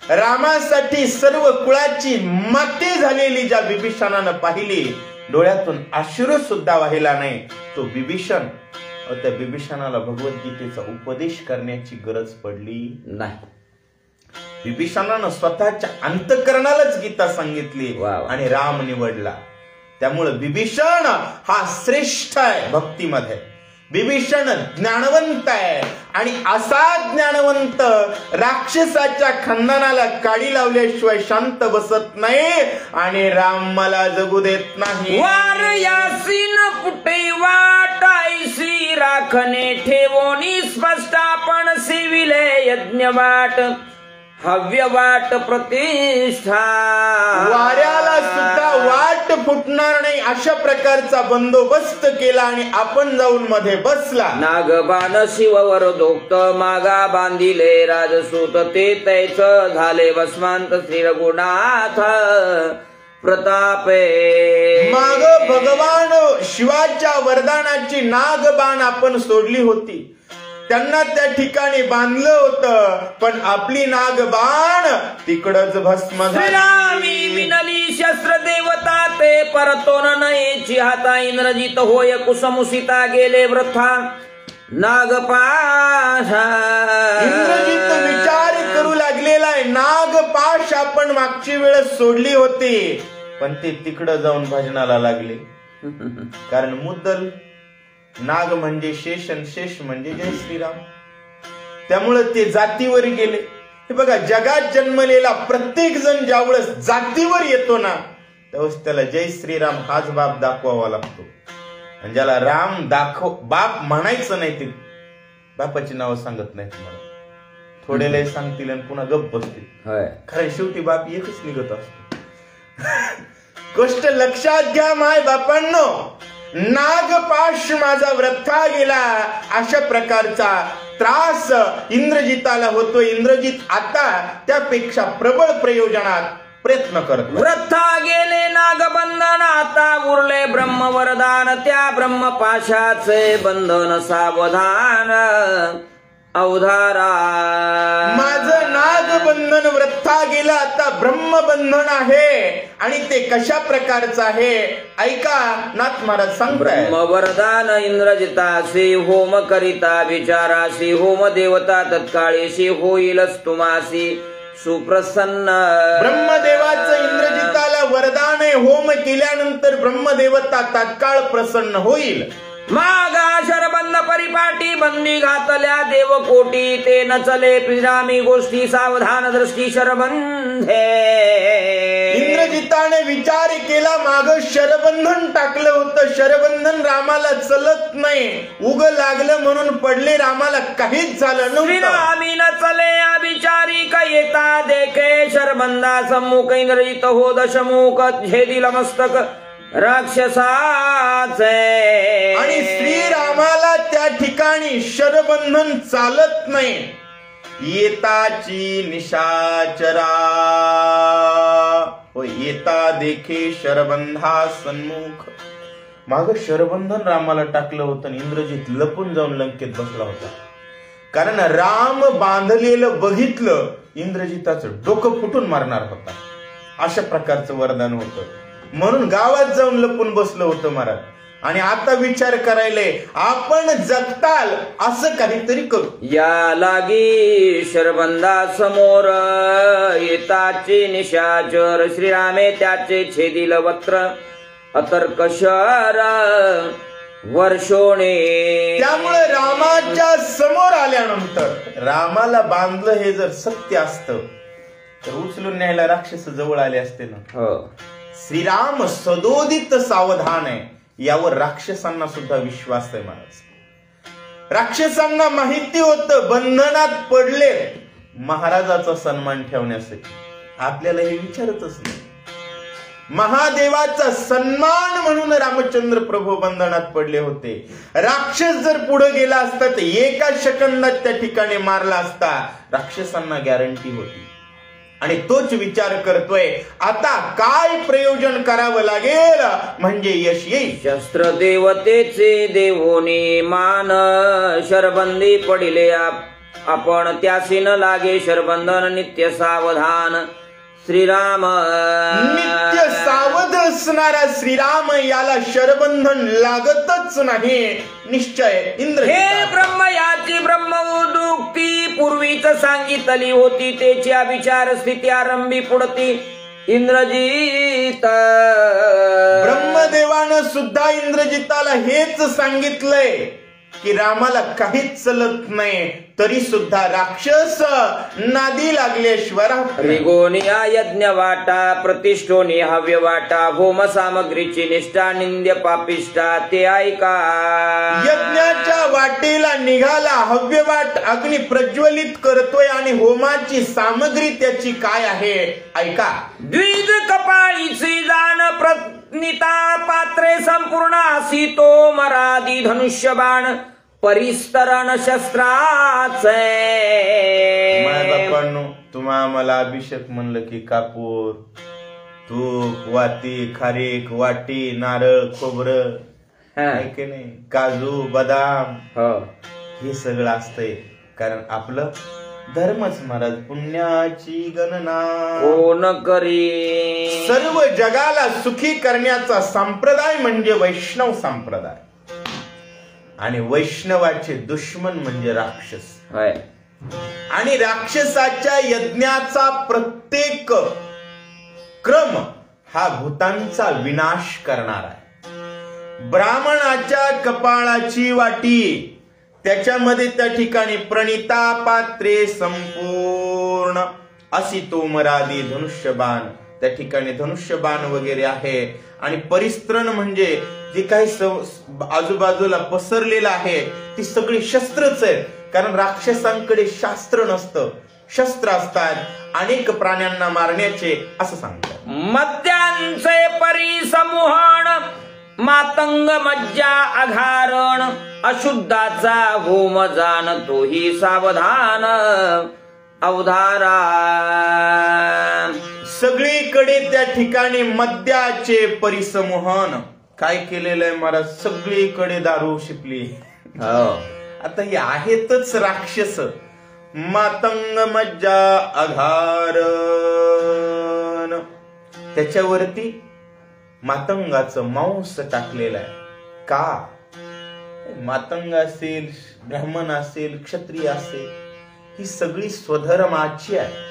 रामासाठी सर्व कुळाची माती झालेली ज्या बिभीषणानं पाहिली, डोळ्यातून अश्रू सुद्धा वाहिला नाही तो बिभीषण. त्या बिभीषणाला भगवद्गीतेचा उपदेश करण्याची गरज पडली नाही. बिभीषणानं स्वतःच्या अंतःकरणालाच गीता सांगितली आणि राम निवडला. त्यामुळे बिभीषण हा श्रेष्ठ आहे भक्तीमध्ये. बिभीषण ज्ञानवंत आहे आणि असा ज्ञानवंत राक्षसाच्या खंदनाला काडी लावल्याशिवाय शांत बसत नाही आणि राम मला जगू देत नाही. वार यासीन पुटे वाटायसी राखणे ठेवोनी स्पष्ट आपण सेविले यज्ञ वाट हव्य वाट प्रतिष्ठा. वाऱ्याला सुद्धा वाट फुटणार नाही अशा प्रकारचा बंदोबस्त केला आणि आपण जाऊन मध्ये बसला. नागबाण शिववर दोक्त मागा बांधिले राजसूत ते तैच झाले वसमांत श्री रघुनाथ प्रतापे. माग भगवान शिवाच्या वरदानाची नागबाण आपण सोडली होती, त्यांना त्या ठिकाणी बांधलं होतं, पण आपली नागबाण तिकडच भस्म झाली. विनली शस्त्र देवता ते परतोन नयेची हाता इंद्रजित होय कुसमुसिता गेले वृथा नागपाश. इंद्रजित विचार करू लागलेला आहे, नागपाश आपण मागची वेळ सोडली होती, पण ते तिकडं जाऊन भजनाला लागले. कारण मुद्दल नाग म्हणजे शेष आणि शेष म्हणजे जय श्रीराम. त्यामुळे ते जातीवर गेले. हे बघा, जगात जन्मलेला प्रत्येक जण ज्यावेळेस जातीवर येतो ना त्यावेळेस त्याला जय श्रीराम हाच बाप दाखवावा लागतो. आणि ज्याला राम दाखव बाप म्हणायचं नाही, ते बापाची नावं सांगत नाही तुम्हाला. थोडे लय सांगतील आणि पुन्हा गप्प बसतील. कारण शेवटी बाप एकच निघत असतो. गोष्ट लक्षात घ्या माय बापांनो, नागपाश माझा वृथा गेला अशा प्रकारचा त्रास इंद्रजिताला होतो. इंद्रजित आता त्यापेक्षा प्रबळ प्रयोजनात प्रयत्न करतो. वृथा गेले नागबंधन आता उरले ब्रह्म वरदान त्या ब्रह्मपाशाचे बंधन सावधान अवधारा. माझं नागबंधन वृथा गेलं, आता ब्रह्मबंधन आहे. आणि ते कशा प्रकारचं आहे ऐका, नाथ महाराज सांगताय. ब्रह्म वरदान इंद्रजितासी होम करिता विचारासी होम देवता तत्काळीशी होईलच तुमासी सुप्रसन्न. ब्रह्मदेवाचं इंद्रजिताला वरदान आहे, होम केल्यानंतर ब्रह्मदेवता तात्काळ प्रसन्न होईल. मागा शरबंद परिपाटी बंदी घातल्या देवकोटी ते न चले पिरामी गोष्टी सावधान दृष्टी शरबंधे. इंद्रजिताने विचार केला, माग शरबंधन टाकलं होतं, शरबंधन रामाला चलत नाही, उग लागलं म्हणून पडले, रामाला काहीच झालं नव्हतं. आम्ही न चले अभिचारी का येता देखे शरबंदा सम्मुख इंद्रजित हो दशमुख झेदिल मस्तक राक्षसाचे. आणि श्रीरामाला त्या ठिकाणी शरबंधन चालत नाही. येताची निशाचरा हो येता देखे शरबंधा सन्मुख. माग शरबंधन रामाला टाकलं होतं, इंद्रजित लपून जाऊन लंकेत बसला होता. कारण राम बांधलेलं बघितलं, इंद्रजिताचं डोकं फुटून मारणार होता. अशा प्रकारचं वरदान होतं, म्हणून गावात जाऊन लपून बसलं होतं महाराज. आणि आता विचार करायले, आपण जगताल असं काहीतरी करू. या लागी शरबंदा समोर येताचे निशाचर श्रीरामे त्याचे छेदिल वक्त्र अतर्कशर वर्षोणे. त्यामुळे राम रामाच्या समोर आल्यानंतर रामाला बांधलं हे जर सत्य असतं तर उचलून न्यायला राक्षस जवळ आले असते ना. श्रीराम सदोदित सावधान आहे, यावर राक्षसांना सुद्धा विश्वास आहे महाराज. राक्षसांना माहिती होतं बंधनात पडले महाराजाचा सन्मान ठेवण्यासाठी. आपल्याला हे विचारतच नाही. महादेवाचा सन्मान म्हणून रामचंद्र प्रभू बंधनात पडले होते. राक्षस जर पुढे गेला असता तर एका सेकंदात त्या ठिकाणी मारला असता, राक्षसांना गॅरंटी होती. आणि तोच विचार करतोय आता काय प्रयोजन करावं लागेल म्हणजे यश येईल. शस्त्र देवतेचे देवोनी मान, शरबंदी पडिले आपण त्यासी न लागे शरबंधन नित्य सावधान. श्रीराम नित्य सावध असणारा श्रीराम याला शरबंधन लागतच नाही निश्चय. इंद्र हे ब्रह्म याची ब्रह्मोदुक्ती पूर्वीच सांगितली होती, त्याची विचार स्थिती आरंभी पुढती इंद्रजित. ब्रह्मदेवानं सुद्धा इंद्रजिताला हेच सांगितलंय की रामाला काहीच चलत नाही, तरी सुद्धा राक्षस नादी लागल्याशिवाय त्रिगोनिया यज्ञ वाटा प्रतिष्ठोनी हव्य वाटा होम सामग्रीची निष्ठा निंद्य पापिष्टा ते ऐका. यज्ञाच्या वाटेला निघाला, हव्य वाट अग्नी प्रज्वलित करतोय आणि होमाची सामग्री त्याची काय आहे ऐका. द्विज कपाळीची जाण प्रनिता पात्रे संपूर्ण आसी तो मरादी धनुष्यबाण परिस्तरण शस्त्राचे. बापांनो, तुम्हा मला अभिषेक म्हणलं की कापूर, तूप, वाती, खारीक, वाटी, नारळ, खोबरं, की नाही, काजू, बदाम, हे सगळं असतंय. कारण आपलं धर्मच महाराज पुण्याची गणना कोण करी. सर्व जगाला सुखी करण्याचा संप्रदाय म्हणजे वैष्णव संप्रदाय, आणि वैष्णवाचे दुश्मन म्हणजे राक्षस. आणि राक्षसाच्या यज्ञाचा प्रत्येक क्रम हा भूतांचा विनाश करणार आहे. ब्राह्मणाच्या कपाळाची वाटी, त्याच्यामध्ये त्या ठिकाणी प्रणिता पात्रे संपूर्ण अशी तोमरादी धनुष्यबाण, त्या ठिकाणी धनुष्यबाण वगैरे आहे. आणि परिस्त्रण म्हणजे जे काही आजूबाजूला पसरलेलं आहे ती सगळी शस्त्रच आहेत. कारण राक्षसांकडे शास्त्र नसतं, शस्त्र असतात अनेक प्राण्यांना मारण्याचे असं सांगतात. मद्यांचे परिसमूहन मातंग मज्जा आघारण अशुद्धाचा होम जाण तोही सावधान अवधारा. सगळीकडे त्या ठिकाणी मद्याचे परिसमूहन काय केलेलं आहे महाराज. सगळीकडे दारू शिपली. आता हे आहेतच राक्षस. मातंग मज्जा आघारण, त्याच्यावरती मातंगाचं मांस टाकलेलं आहे. का? मातंग असेल, ब्राह्मण असेल, क्षत्रिय असेल, ही सगळी स्वधर्माची आहे.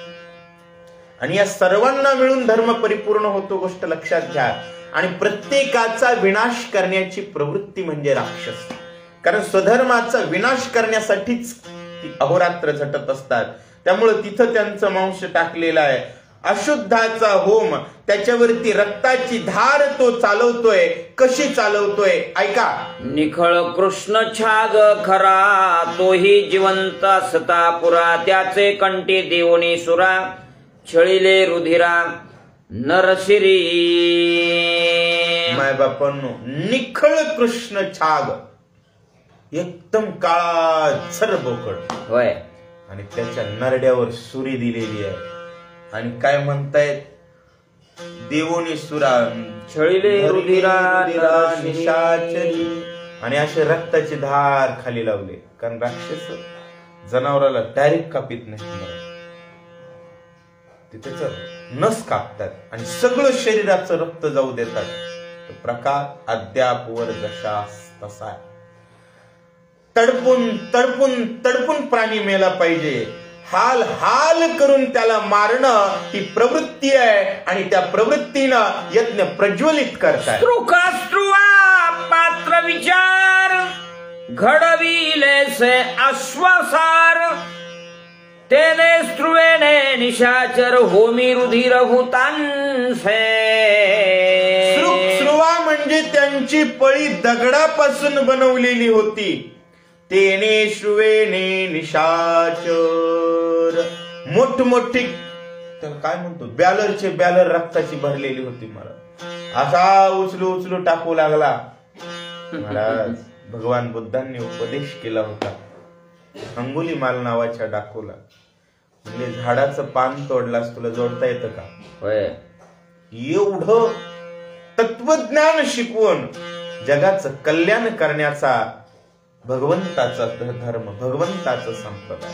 आणि या सर्वांना मिळून धर्म परिपूर्ण होतो, गोष्ट लक्षात घ्या. आणि प्रत्येकाचा विनाश करण्याची प्रवृत्ती म्हणजे राक्षस. कारण स्वधर्माचा विनाश करण्यासाठीच अहोरात्र झटत असतात. त्यामुळे तिथं त्यांचं मांस टाकलेलं आहे. अशुद्धाचा होम, त्याच्यावरती रक्ताची धार तो चालवतोय. कशी चालवतोय ऐका. निखळ कृष्ण छाग खरा तोही जिवंत असता पुरा त्याचे कंठी देवणी सुरा छळीले रुधिरा नरशिरी. माय बापांनो, निखळ कृष्ण छाग, एकदम काळा झर बोकड होय, आणि त्याच्या नरड्यावर सुरी दिलेली आहे. आणि काय म्हणतायत, देवोनी सुरा छळीले रुधिरा निशाचरी, आणि असे रक्ताची धार खाली लावले. कारण राक्षस जनावराला डायरेक्ट कापित नाही, ते त्याचं नस कापतात आणि सगळं शरीराचं रक्त जाऊ देतात. तो प्रकार अद्याप वर जशास तसा आहे. तडपून तडपून तडपून प्राणी मेला पाहिजे. हाल हाल करून त्याला मारणं ही प्रवृत्ती आहे. आणि त्या प्रवृत्तीनं यज्ञ प्रज्वलित करतात. पात्र विचार घडविले से अश्वसार तेने स्त्रुवेने निशाचर होमी रुधिर भूतांसे श्रुवा म्हणजे त्यांची पळी दगडापासून बनवलेली होती. तेने श्रुवेने निशाचर मोठमोठी काय म्हणतो बॅलर रक्ताची भरलेली होती. मला असा उचलू उचलू टाकू लागला. महाराज भगवान बुद्धांनी उपदेश केला होता अंगुलीमाल नावाच्या डाकूला. म्हणजे झाडाचं पान तोडलास तुला जोडता येतं का? एवढं तत्वज्ञान शिकवून जगाचं कल्याण करण्याचा भगवंताचा धर्म, भगवंताचा संप्रदाय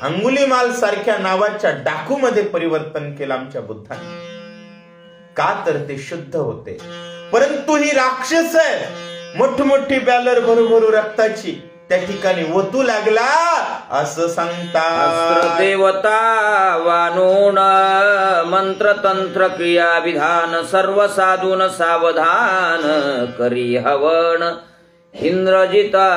अंगुलीमाल सारख्या नावाच्या डाकूमध्ये परिवर्तन केलं आमच्या बुद्धांनी. का तर ते शुद्ध होते. परंतु ही राक्षस आहे मोठमोठी बॅलर भरू रक्ताची त्या ठिकाणी ओतू लागला असं सांगतात. देवता वानून मंत्र तंत्र क्रिया विधान सर्व साधून सावधान करी हवन इंद्रजिता.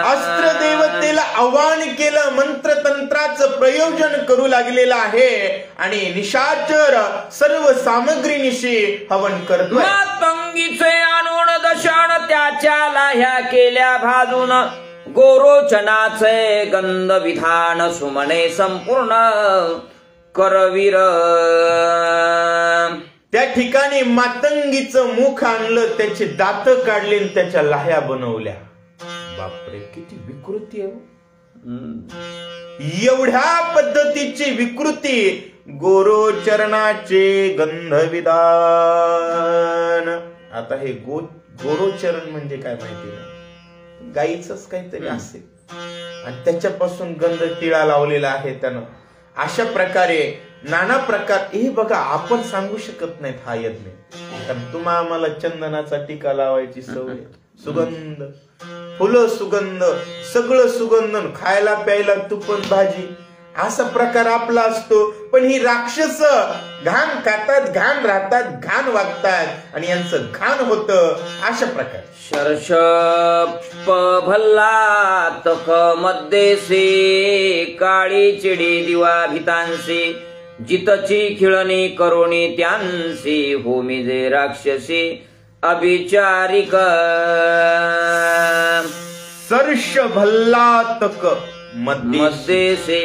अस्त्र देवतेला आव्हान केलं, मंत्रतंत्राचं प्रयोजन करू लागलेलं आहे आणि निशाचर सर्व सामग्रीनिशी हवन करतोय. मातंगीचे आणून दशाण त्याच्या लाह्या केल्या भाजून गोरोचनाचे गंध विधान सुमने संपूर्ण करवीर. त्या ठिकाणी मातंगीचं मुख आणलं, त्याची दात काढली आणि त्याच्या लाह्या बनवल्या. बापरे किती विकृती आहे. एवढ्या पद्धतीची विकृती गोरोचरणाचे गंधविधान. आता हे गोरोचरण म्हणजे काय माहिती नाही, गाईचंच काहीतरी असेल आणि त्याच्यापासून गंध टिळा लावलेला आहे त्यानं. अशा प्रकारे नाना प्रकार. हे बघा आपण सांगू शकत नाहीत हा यज्ञ, कारण तुम्हा आम्हाला चंदनाचा टीका लावायची सवय, सुगंध फुलं सुगंध सगळं सुगंध, खायला प्यायला तुपन भाजी असा प्रकार आपला असतो. पण ही राक्षस घाण खातात, घाण राहतात, घाण वागतात आणि यांचं घाण होतं अशा प्रकार. शर्षप भल्ला तक मध्येसी काळी चिडी दिवा भितांसी जितची खिळणी करोणी त्यांसी होमी जे राक्षसी अभिचारिक. सर्ष भल्लातक मध्येसी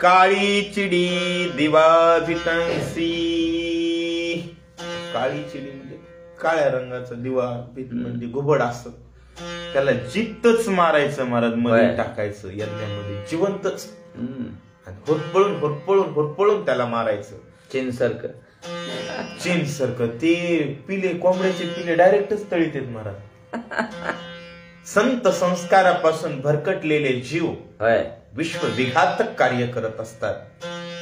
काळी चिडी दिवा भितांसी. काळी चिडी म्हणजे काळ्या रंगाचा दिवा म्हणजे घुबड असत, त्याला जितच मारायचं महाराज, मध्ये टाकायचं यज्ञामध्ये जिवंतच, होरपळून होरपळून होरपळून त्याला मारायचं. चीन सारखं ते पिले कोंबड्याचे पिले डायरेक्टच तळीत येत महाराज. संत संस्कारापासून भरकटलेले जीव विश्व विघातक कार्य करत असतात.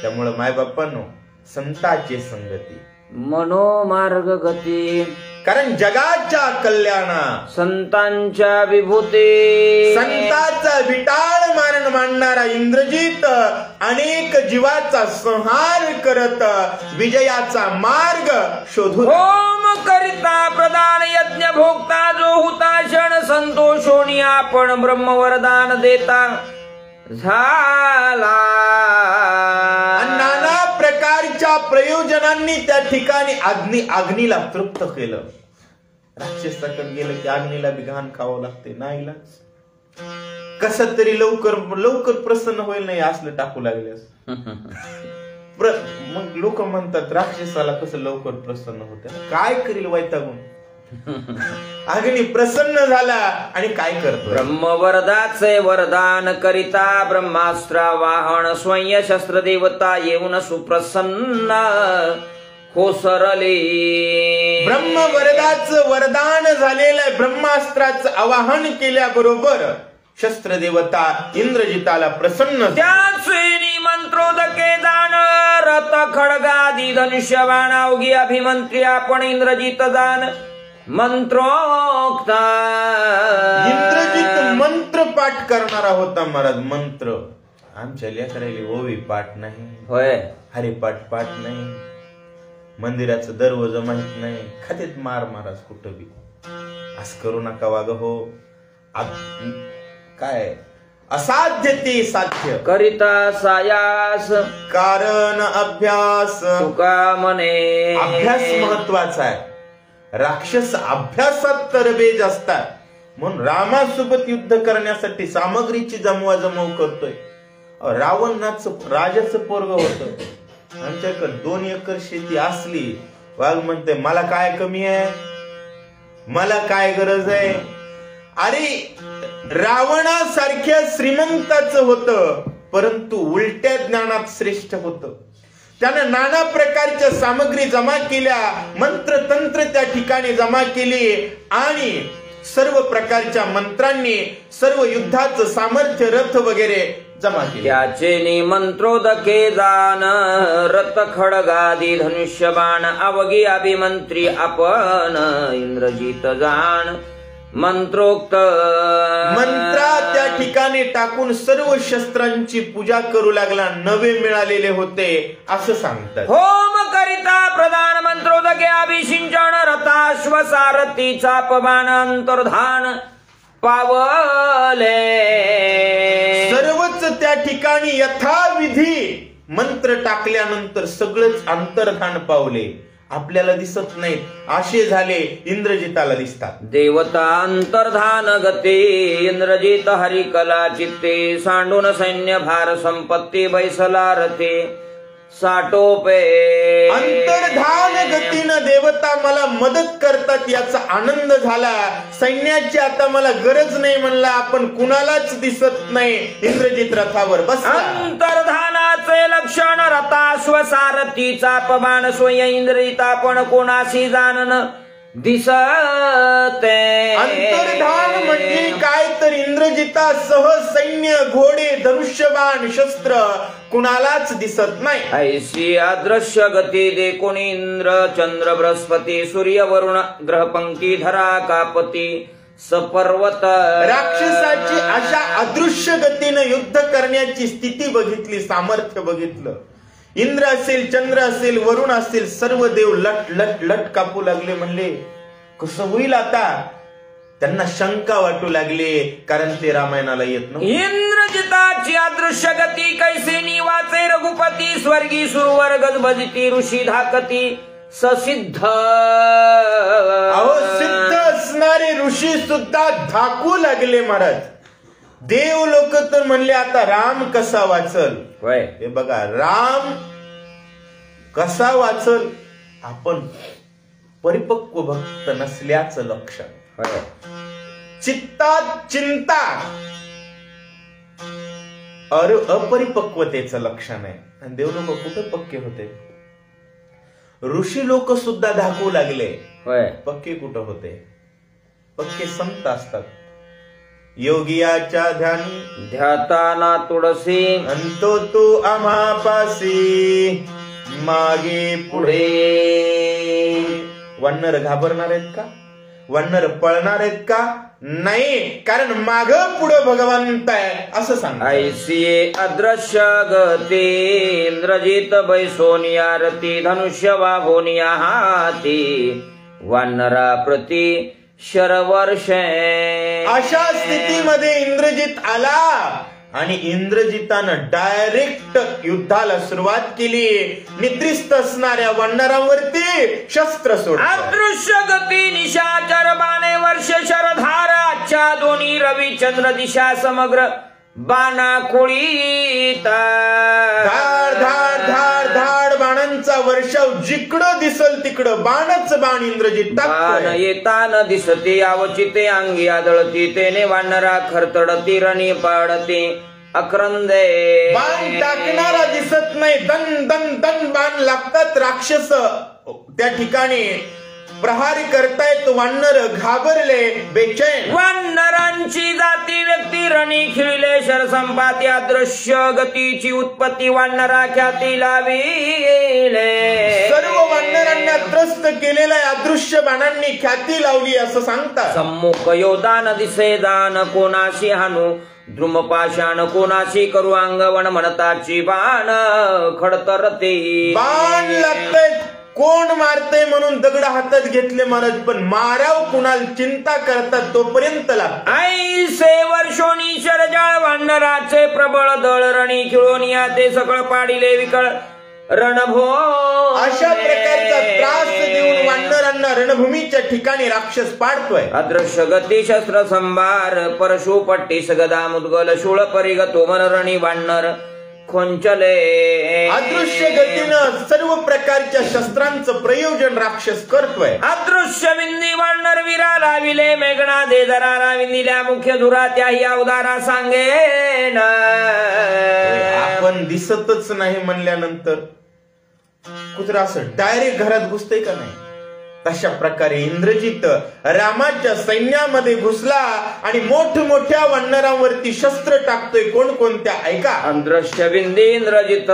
त्यामुळे मायबापांनो संताची संगती मनोमार्ग गती, कारण जगाच्या कल्याणा संतांच्या विभूती. संतांचा विटाळ मारण मांडणारा इंद्रजित अनेक जीवाचा संहार करत विजयाचा मार्ग शोधून होम करिता प्रदान यज्ञ भोगता जो हुता क्षण संतोषोनी आपण ब्रह्म वरदान देता झाला. नाना प्रकारच्या प्रयोजनांनी त्या ठिकाणी अग्नीला तृप्त केलं. राक्षसाकडे गेलं की अग्नीला बी घाण खावं लागते, नाही कस तरी लवकर प्रसन्न होईल नाही असलं टाकू लागल्यास. मग लोक म्हणतात राक्षसाला कसं लवकर प्रसन्न होते, काय करील वैतागून. अग्नी प्रसन्न झाला आणि काय करतो, ब्रह्मवरदाचे वरदान करिता ब्रह्मास्त्र वाहन स्वयं शस्त्र देवता येऊन सुप्रसन्न कोसरले. ब्रह्मवरदाचं वरदान झालेलं ब्रह्मास्त्राचं आवाहन केल्याबरोबर शस्त्र देवता इंद्रजिताला प्रसन्न. त्याचे मंत्रोदके दान रथ खडगादी धनुष्यबाण अवघी अभिमंत्री आपण इंद्रजित दान मंत्रोक्त. इंद्रजित मंत्र पाठ करणारा होता महाराज. मंत्र आमच्या लेकराला ओवी पाठ नाही, होय हरिपाठ पाठ नाही, मंदिराचं दरवाजा माहित नाही, खात्यात मार महाराज कुठं बी. असं करू नका वाग हो. काय असाध्य ते साध्य करिता सायास कारण अभ्यास तुका म्हणे. अभ्यास महत्वाचा आहे. राक्षस अभ्यासात तरबेज असतात म्हणून रामासोबत युद्ध करण्यासाठी सामग्रीची जमवाजमव करतोय. रावणाचं राजाचं पोरग होत. आमच्याकडे 2 एकर शेती असली, वाघ म्हणते मला काय कमी आहे, मला काय गरज आहे. अरे रावणासारख्या श्रीमंताचं होतं, परंतु उलट्या ज्ञानात श्रेष्ठ होतं. त्यानं नाना प्रकारच्या सामग्री जमा केल्या, मंत्र तंत्र त्या ठिकाणी जमा केली आणि सर्व प्रकारच्या मंत्रांनी सर्व युद्धाचं सामर्थ्य रथ वगैरे जमा केले. त्याचे मंत्रोदके जाण रथ खडगादी धनुष्यबाण अवघी अभिमंत्री आपण इंद्रजित जाण. मंत्रोक्त मंत्रा त्या ठिकाणी टाकून सर्व शस्त्रांची पूजा करू लागला. नवे मिळालेले होते असं सांगतात. होम करिता प्रधान मंत्रोदके अभिषिंचन रथाश्व सारथी चापबाण अंतर्धान पावले. सर्वच त्या ठिकाणी यथाविधी मंत्र टाकल्यानंतर सगळंच अंतर्धान पावले. आपल्याला दिसत नाहीत, असे झाले इंद्रजिताला दिसतात. देवता अंतर्धान गते इंद्रजित हरिकला चित्ते सांडून सैन्य भार संपत्ती बैसला रथे साटोपे. अंतर्धान गतीनं देवता मला मदत करतात याचा आनंद झाला. सैन्याची आता मला गरज नाही म्हणला, आपण कुणालाच दिसत नाही. इंद्रजित रथावर बसला. अंतर्धानाचे लक्षण रथाश्व सारथी चापबाण स्वय इंद्रिता पण कोणाशी जानन दिसते. अंतर्धान म्हणजे काय तर इंद्रजिता सह सैन्य घोडे धनुष्यबाण शस्त्र कुणालाच दिसत नाही. ऐशी अदृश्य गती दे कोणी इंद्र चंद्र बृहस्पती सूर्य वरुण ग्रह पंक्ती धरा कापती सपर्वत. राक्षसाची अशा अदृश्य गतीनं युद्ध करण्याची स्थिती बघितली, सामर्थ्य बघितलं. इंद्र असेल, चंद्र असेल, वरुण असेल, सर्व देव लट लट लट कापू लागले. म्हणले कसं होईल आता. त्यांना शंका वाटू लागली, कारण ते रामायणाला येत नव्हते. इंद्रजिताची अदृश्य गती कैसे निवाचे रघुपती स्वर्गी सुरवर गजबजती ऋषी धाकती ससिद्ध. अहो सिद्ध असणारे ऋषी सुद्धा धाकू लागले महाराज. देव लोक तर म्हणले आता राम कसा वाचल. हे बघा राम कसा वाचल. आपण परिपक्व भक्त नसल्याचं लक्षण. चित्तात चिंता अपरिपक्वतेचं लक्षण आहे. आणि देव लोक कुठे पक्के होते. ऋषी लोक सुद्धा धाकू लागले, पक्के कुठं होते. पक्के संत असतात. योगियाच्या ध्यानी ध्याताना तुळसी अंतो तू आम्हापासी मागे पुढे. वानर घाबरणार आहेत का. वानर पळणार आहेत का. नाही, कारण माग पुढे भगवंत आहे असं सांग. ऐसी अदृश्य गती इंद्रजित बैसोनिया रती धनुष्य वाहोनिया हाती वानरा प्रति शरवर्ष. अशा स्थितीमध्ये इंद्रजित आला आणि इंद्रजितानं डायरेक्ट युद्धाला सुरुवात केली. निद्रिस्त असणाऱ्या वानरांवरती शस्त्र सोडलं. अदृश्य गती निशाचर बाणे वर्ष शरधार आजच्या दोन्ही रवी चंद्र दिशा समग्र बाणा खोळीता. धाड धाड धाड धाड बाणांचा वर्षाव जिकडं दिसल तिकडं बाणच बाण इंद्रजित बाण येता न दिसते अवचिते अंगी आदळती तेने वानरा खरतडती रणी पाडते अक्रंदे. बाण टाकणारा दिसत नाही. दन दन दन बाण लागतात. राक्षस त्या ठिकाणी प्रहारी करतायत. वानर घाबरले, बेचैन. वानरांची जाती व्यक्ती रणी खिळले शरसंपाती अदृश्य गतीची उत्पत्ती वानरा ख्याती लाविले. सर्व वानरांना त्रस्त केलेल्या अदृश्य बाणांनी ख्याती लावली असं सांगतात. सम्मुख योदान दिसे दान कोणाशी हानू द्रुमपाषाण कोणाशी करू अंगवण म्हणताची बाण खडतरते. बाण लागतायत. कोण मारतय म्हणून दगड हातात घेतले महाराज, पण माराव कुणाला चिंता करतात तोपर्यंत लागतात. ऐसे वर्षोनी शरजाळ वानराचे प्रबळ दळ रणी खिळोनिया ते सकळ पाडिले विकळ रणभो. अशा प्रकारचा त्रास देऊन वानरांना रणभूमीच्या ठिकाणी राक्षस पाडतोय. अदृश्य गती शस्त्र संभार परशु पट्टी सगदा मुद्गल शूळ परिगतो मनरणी वानर खोंचले. अदृश्य गतीनं सर्व प्रकारच्या शस्त्रांचं प्रयोजन राक्षस करतोय. अदृश्य विंदी वानर वीरा लाविले मेघना दे जरारा विंदिल्या मुख्य धुरा त्याही अवधारा सांगेन. आपण दिसतच नाही म्हणल्यानंतर कुत्रा असं डायरेक्ट घरात घुसतंय का नाही? तशा प्रकारे इंद्रजित रामाच्या सैन्यामध्ये घुसला आणि मोठमोठ्या वानरांवरती शस्त्र टाकतोय. कोणकोणत्या ऐका. अदृश्य विंदी इंद्रजित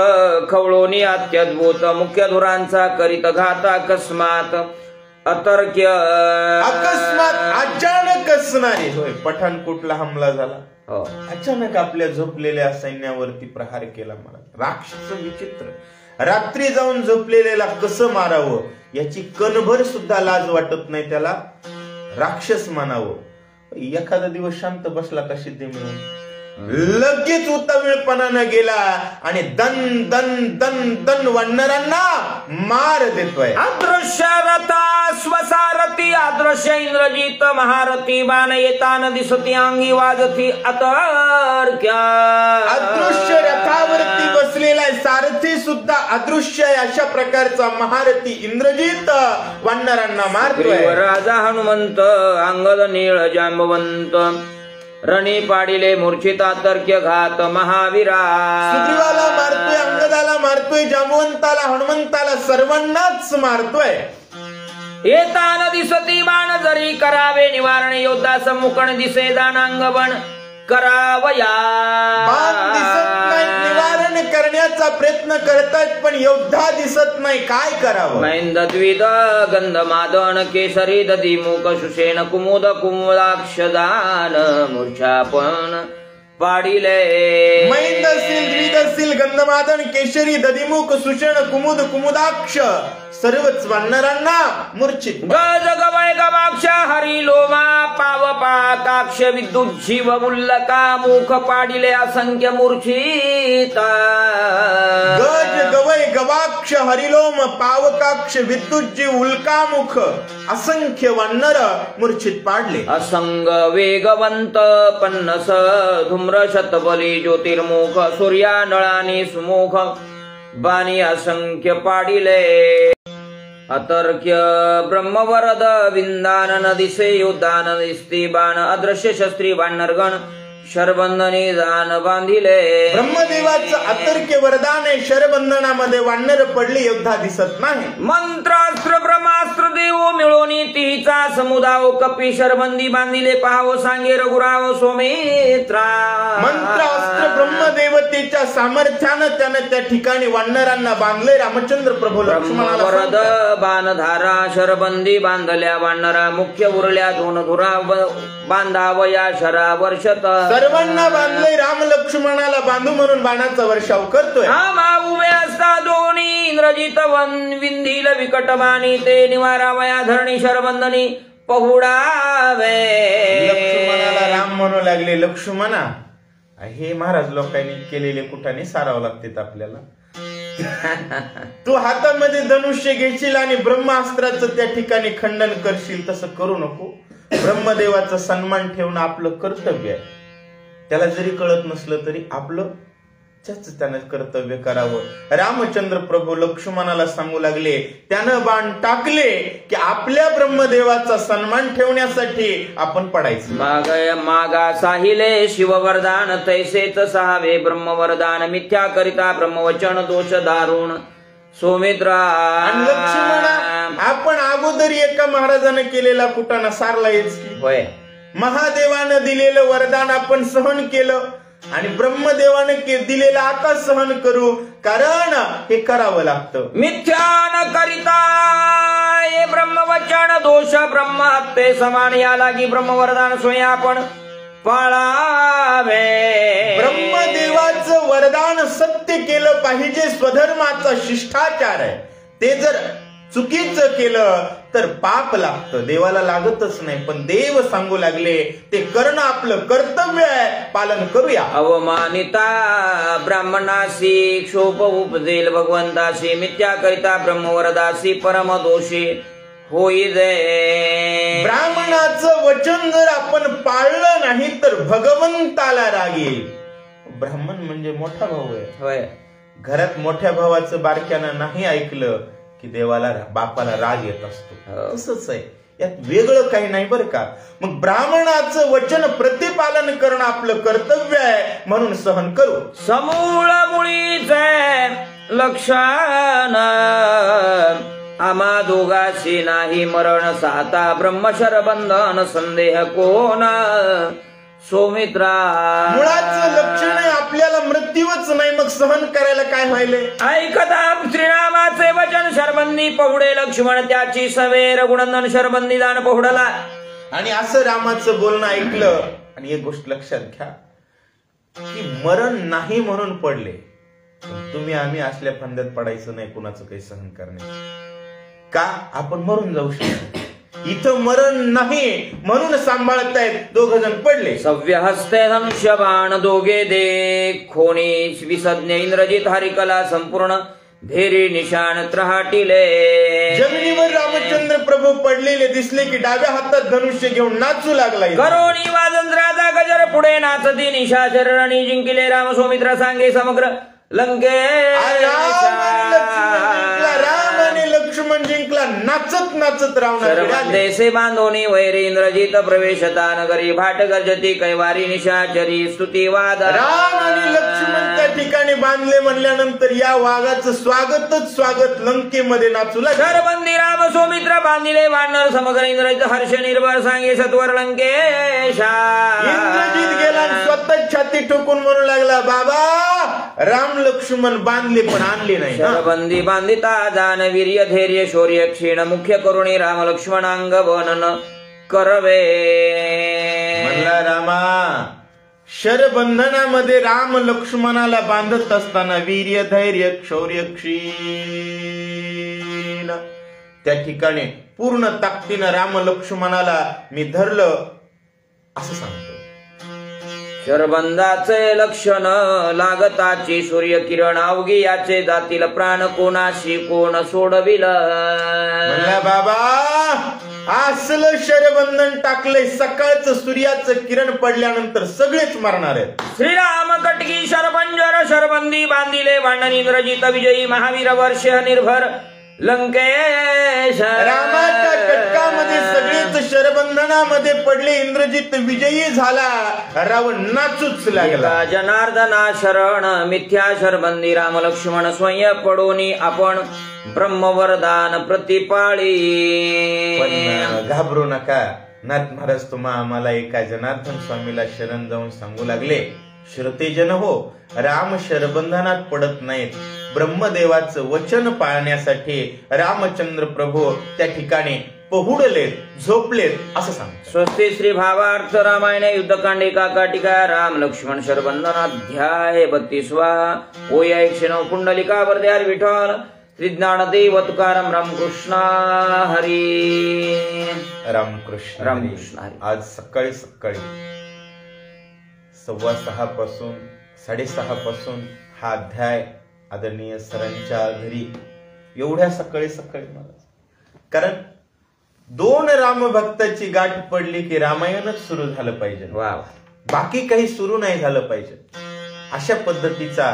खवळोनी अत्यद्भुत मुख्य धुरांचा करीत घात अकस्मात अतर्क्य. अकस्मात अचानक असणारे होय. पठाणकोटला हमला झाला, हो. अचानक आपल्या झोपलेल्या सैन्यावरती प्रहार केला. मला राक्षस विचित्र. रात्री जाऊन झोपलेल्याला कसं मारावं याची कणभर सुद्धा लाज वाटत नाही त्याला. राक्षस मानावं. एखादा दिवस शांत बसला का सिद्धी मिळून लगेच उतावीळपणानं गेला आणि दन दन दन दन वानरांना मार देतोय. अदृश्य रथा स्वसारथी अदृश्य इंद्रजित महारथी बाण येताना दिसती अंगी वाजती अतर्क्या. अदृश्य रथावरती बसलेला सारथी सुद्धा अदृश्य आहे. अशा प्रकारचा महारथी इंद्रजित वानरांना मारतोय. राजा हनुमंत अंगद नीळ जांबवंत रणी पाडिले मूर्छित अतर्क्य घात महावीरा. सुग्रीवाला मारतोय, अंगदाला मारतोय, जांबवंताला, हनुमंताला, सर्वांनाच मारतोय. येताना दिसती बाण जरी करावे निवारण योद्धा सम्मुखण दिसे दानांगवण करावया. बाण दिसत नाही, निवारण करण्याचा प्रयत्न करतात पण योद्धा दिसत नाही. काय करावं? मैंद द्विद गंध मादन केसरी दधी मुख सुषेण कुमुद कुमुदाक्षदान मूर्छापण पाडिले. मैंद असेल, द्विद असेल, गंधमादन, केशरी, दधिमुख, सुषण, कुमुद, कुमुदाक्ष सर्वच वानरांना मूर्छित. गज गवय गवाक्ष हरी लोमा पाव पाकाक्ष विद्युत जीव उल्लका मुख पाडिले असंख्य मूर्छिता. गज गवय गवाक्ष हरिलोम पावकाक्ष विद्युज्जी उल्कामुख असंख्य वानर मूर्छित पाडले. असंग वेगवंत पन्नस धूम्र शतबली ज्योतिर्मुख सूर्या नळानी सुमुख बाणी असंख्य पाडिले. अतर्क्य ब्रह्मवरद विंदान दिसे योद्धान दिसती बाण अदृश्य शस्त्री वानरगण शरबंधनी दान बांधिले. ब्रह्मदेवाचं अतर्क्य वरदान आहे. शरबंधनामध्ये वानर पडली, योद्धा दिसत नाही. मंत्रास्त्र ब्रह्मास्त्र देव मिळोनी तिचा समुदाव कपी शरबंदी बांधिले पाहावं सांगे रघुराव सोमित्रा. मंत्रास्त्र ब्रह्मदेवतेच्या सामर्थ्यानं त्यानं त्या ठिकाणी वानरांना बांधले. रामचंद्र प्रभू लक्ष्मणाला वरद बाणधारा शरबंदी बांधल्या वानरा मुख्य उरल्या दोन धुरा बांधावया शरा वर्षत. सर्वांना बांधले. राम लक्ष्मणाला बांधू म्हणून बाणाचा वर्षाव करतोय. हा उभे असता दोन्ही इंद्रजित विंधील विकट बाणी ते निवारावया धरणी शरबंधनी पहुडावे. लक्ष्मणाला राम म्हणू लागले. लक्ष्मणा, हे महाराज लोकांनी केलेले कुठाने सारावं लागतात आपल्याला. तू हातामध्ये धनुष्य घेशील आणि ब्रह्मास्त्राचं त्या ठिकाणी खंडन करशील. तसं करू नको. ब्रह्मदेवाचा सन्मान ठेवणं आपलं कर्तव्य आहे. त्याला जरी कळत नसलं तरी आपलं त्यानं कर्तव्य करावं. रामचंद्र प्रभू लक्ष्मणाला सांगू लागले. त्यानं बाण टाकले की आपल्या ब्रह्मदेवाचा सन्मान ठेवण्यासाठी आपण पडायचं. मागा साहिले शिववरदान तैसेच सहावे ब्रह्मवरदान मिथ्या करिता ब्रह्मवचन दोष दारुण सोमित्रा. लक्ष्मणा, आपण अगोदर एका महाराजानं केलेला कुटाणा सारला हेच की होय. महादेवानं दिलेलं वरदान आपण सहन केलं आणि ब्रह्मदेवानं दिलेलं आता सहन करू, कारण हे करावं लागतं. मिथ्या न करिता हे ब्रह्मवचन दोष ब्रह्महत्ये समान या लागी ब्रह्मवरदान स्वयं आपण पाळावे. ब्रह्मदेवाचं वरदान सत्य केलं पाहिजे. स्वधर्माचा शिष्टाचार आहे. ते जर चुकीचं केलं तर पाप लागतं, देवाला लागतच नाही. पण देव सांगू लागले ते करणं आपलं कर्तव्य आहे, पालन करूया. अवमानिता ब्राह्मणासी क्षोभ उपदेल भगवंतासी मिथ्या करिता ब्रह्मवरदासी परम दोषी होई दे. ब्राह्मणाचं वचन जर आपण पाळलं नाही तर भगवंताला राग येईल. ब्राह्मण म्हणजे मोठा भाऊ आहे. होय. घरात मोठ्या भावाचं बारक्यानं नाही ऐकलं की देवाला बापाला राग येत असतो. तसंच आहे, यात वेगळं काही नाही बरं का. मग ब्राह्मणाचं वचन प्रतिपालन करणं आपलं कर्तव्य आहे, म्हणून सहन करू. समूळ मुळीचे लक्षण आम्हा दोघाशी नाही मरण साता ब्रह्मशर बंधन संदेह कोण सौमित्रा. मुळाचं लक्षण आहे आपल्याला मृत्यूच नाही, मग सहन करायला काय व्हायले. ऐकता श्रीरामाचे वचन शरबंदी पहुडे लक्ष्मण त्याची सवेर गुणंदन शरबंदी दान पहुडला. आणि असं रामाचं बोलणं ऐकलं. आणि एक गोष्ट लक्षात घ्या की मरण नाही म्हणून पडले, तुम्ही आम्ही असल्या फंद्यात पडायचं नाही कुणाचं काही सहन करण्याचं. का आपण मरून जाऊ शकतो, इथं मरण नाही म्हणून सांभाळतायत. दोघ जण पडले. सव्य हस्ते धनुष्य बाण दोघे दे खोणी विसज्ञ इंद्रजित हरिकला संपूर्ण धेरी निशाण त्रहाटिले. जमिनीवर रामचंद्र प्रभू पडलेले दिसले की डाव्या हातात धनुष्य घेऊन नाचू लागला. करोनी वाजंत्र्याचा गजर पुढे नाचती निशाचर रणी जिंकिले राम सौमित्र सांगे समग्र लंके. राम आणि लक्ष्मण जिंकला नाचत नाचत रावण देसे बांधोनी वैरी इंद्रजित प्रवेशता नगरी भाट गर्जती कैवारी निशाचरी स्तुतिवाद. राम आणि लक्ष्मण त्या ठिकाणी बांधले म्हणल्यानंतर या वाघाचं स्वागतच स्वागत लंकेमध्ये नाचू लागले. शरबंदी राम सौमित्र बांधिले वानर समग्र इंद्रजित हर्ष निर्भर सांगे सत्वर लंकेशा. इंद्रजित गेला स्वतः छाती ठोकून म्हणू लागला, बाबा राम लक्ष्मण बांधले पण आणले नाही. शरबंदी बांधिता जान वीर्य धैर्य शौर्य क्षीण मुख्य करुणी राम लक्ष्मणांग वर्णन करवे. म्हणला रामा शरबंधनामध्ये राम लक्ष्मणाला बांधत असताना वीर्य धैर्य शौर्य क्षीण त्या ठिकाणी पूर्ण ताकदीनं राम लक्ष्मणाला मी धरलं असं सांगतो. शरबंदाचे लक्षण लागताची सूर्य किरण अवघी याचे जातील प्राण कोणाशी कोण सोडविल. म्हणला बाबा असलं शरबंधन टाकलंय, सकाळचं सूर्याचं किरण पडल्यानंतर सगळेच मरणार आहेत. श्रीराम कटकी शरबंजर शरबंदी बांधिले भांडण इंद्रजित विजयी महावीर वर्ष निर्भर लंकेश. रामाच्या कटकामध्ये सगळेच शरबंधनामध्ये पडले, इंद्रजित विजयी झाला, रावण नाचूच लागला. जनार्दना शरण मिथ्या शरबंदी राम लक्ष्मण स्वयं पडोनी आपण ब्रह्मवरदान प्रतिपाळी. पण घाबरू नका, नाथ महाराज तुम्हा आम्हाला एका जनार्दन स्वामीला शरण जाऊन सांगू लागले, श्रुतेजन हो, राम शरबंधनात पडत नाहीत. ब्रह्मदेवाचं वचन पाळण्यासाठी रामचंद्र प्रभू त्या ठिकाणी पहुडलेत, झोपलेत असं सांगतो. स्वस्ती श्री भावार्थ रामायण युद्धकांडिका काटिका राम लक्ष्मण शरबंधनाध्याय 32 ओया 109 पुंडलिका वरद्यार विठ्ठल श्री ज्ञानदेव तुकाराम रामकृष्ण हरी. रामकृष्ण रामकृष्ण हरी. आज सकाळी 6:15 पासून 6:30 पासून हा अध्याय आदरणीय सरांच्या घरी एवढ्या सकाळी मला, कारण 2 रामभक्ताची गाठ पडली की रामायणच सुरू झालं पाहिजे. बाकी काही सुरू नाही झालं पाहिजे. अशा पद्धतीचा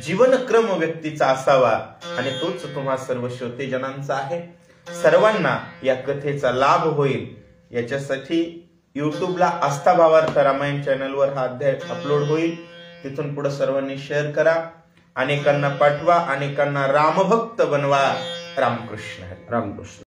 जीवनक्रम व्यक्तीचा असावा आणि तोच तुम्हा सर्व श्रोतेजनांचा आहे. सर्वांना या कथेचा लाभ होईल याच्यासाठी युट्यूबला आस्था भावार्थ रामायण चॅनलवर हा अध्याय अपलोड होईल. तिथून पुढे सर्वांनी शेअर करा, अनेकांना पाठवा, अनेकांना रामभक्त बनवा. रामकृष्ण.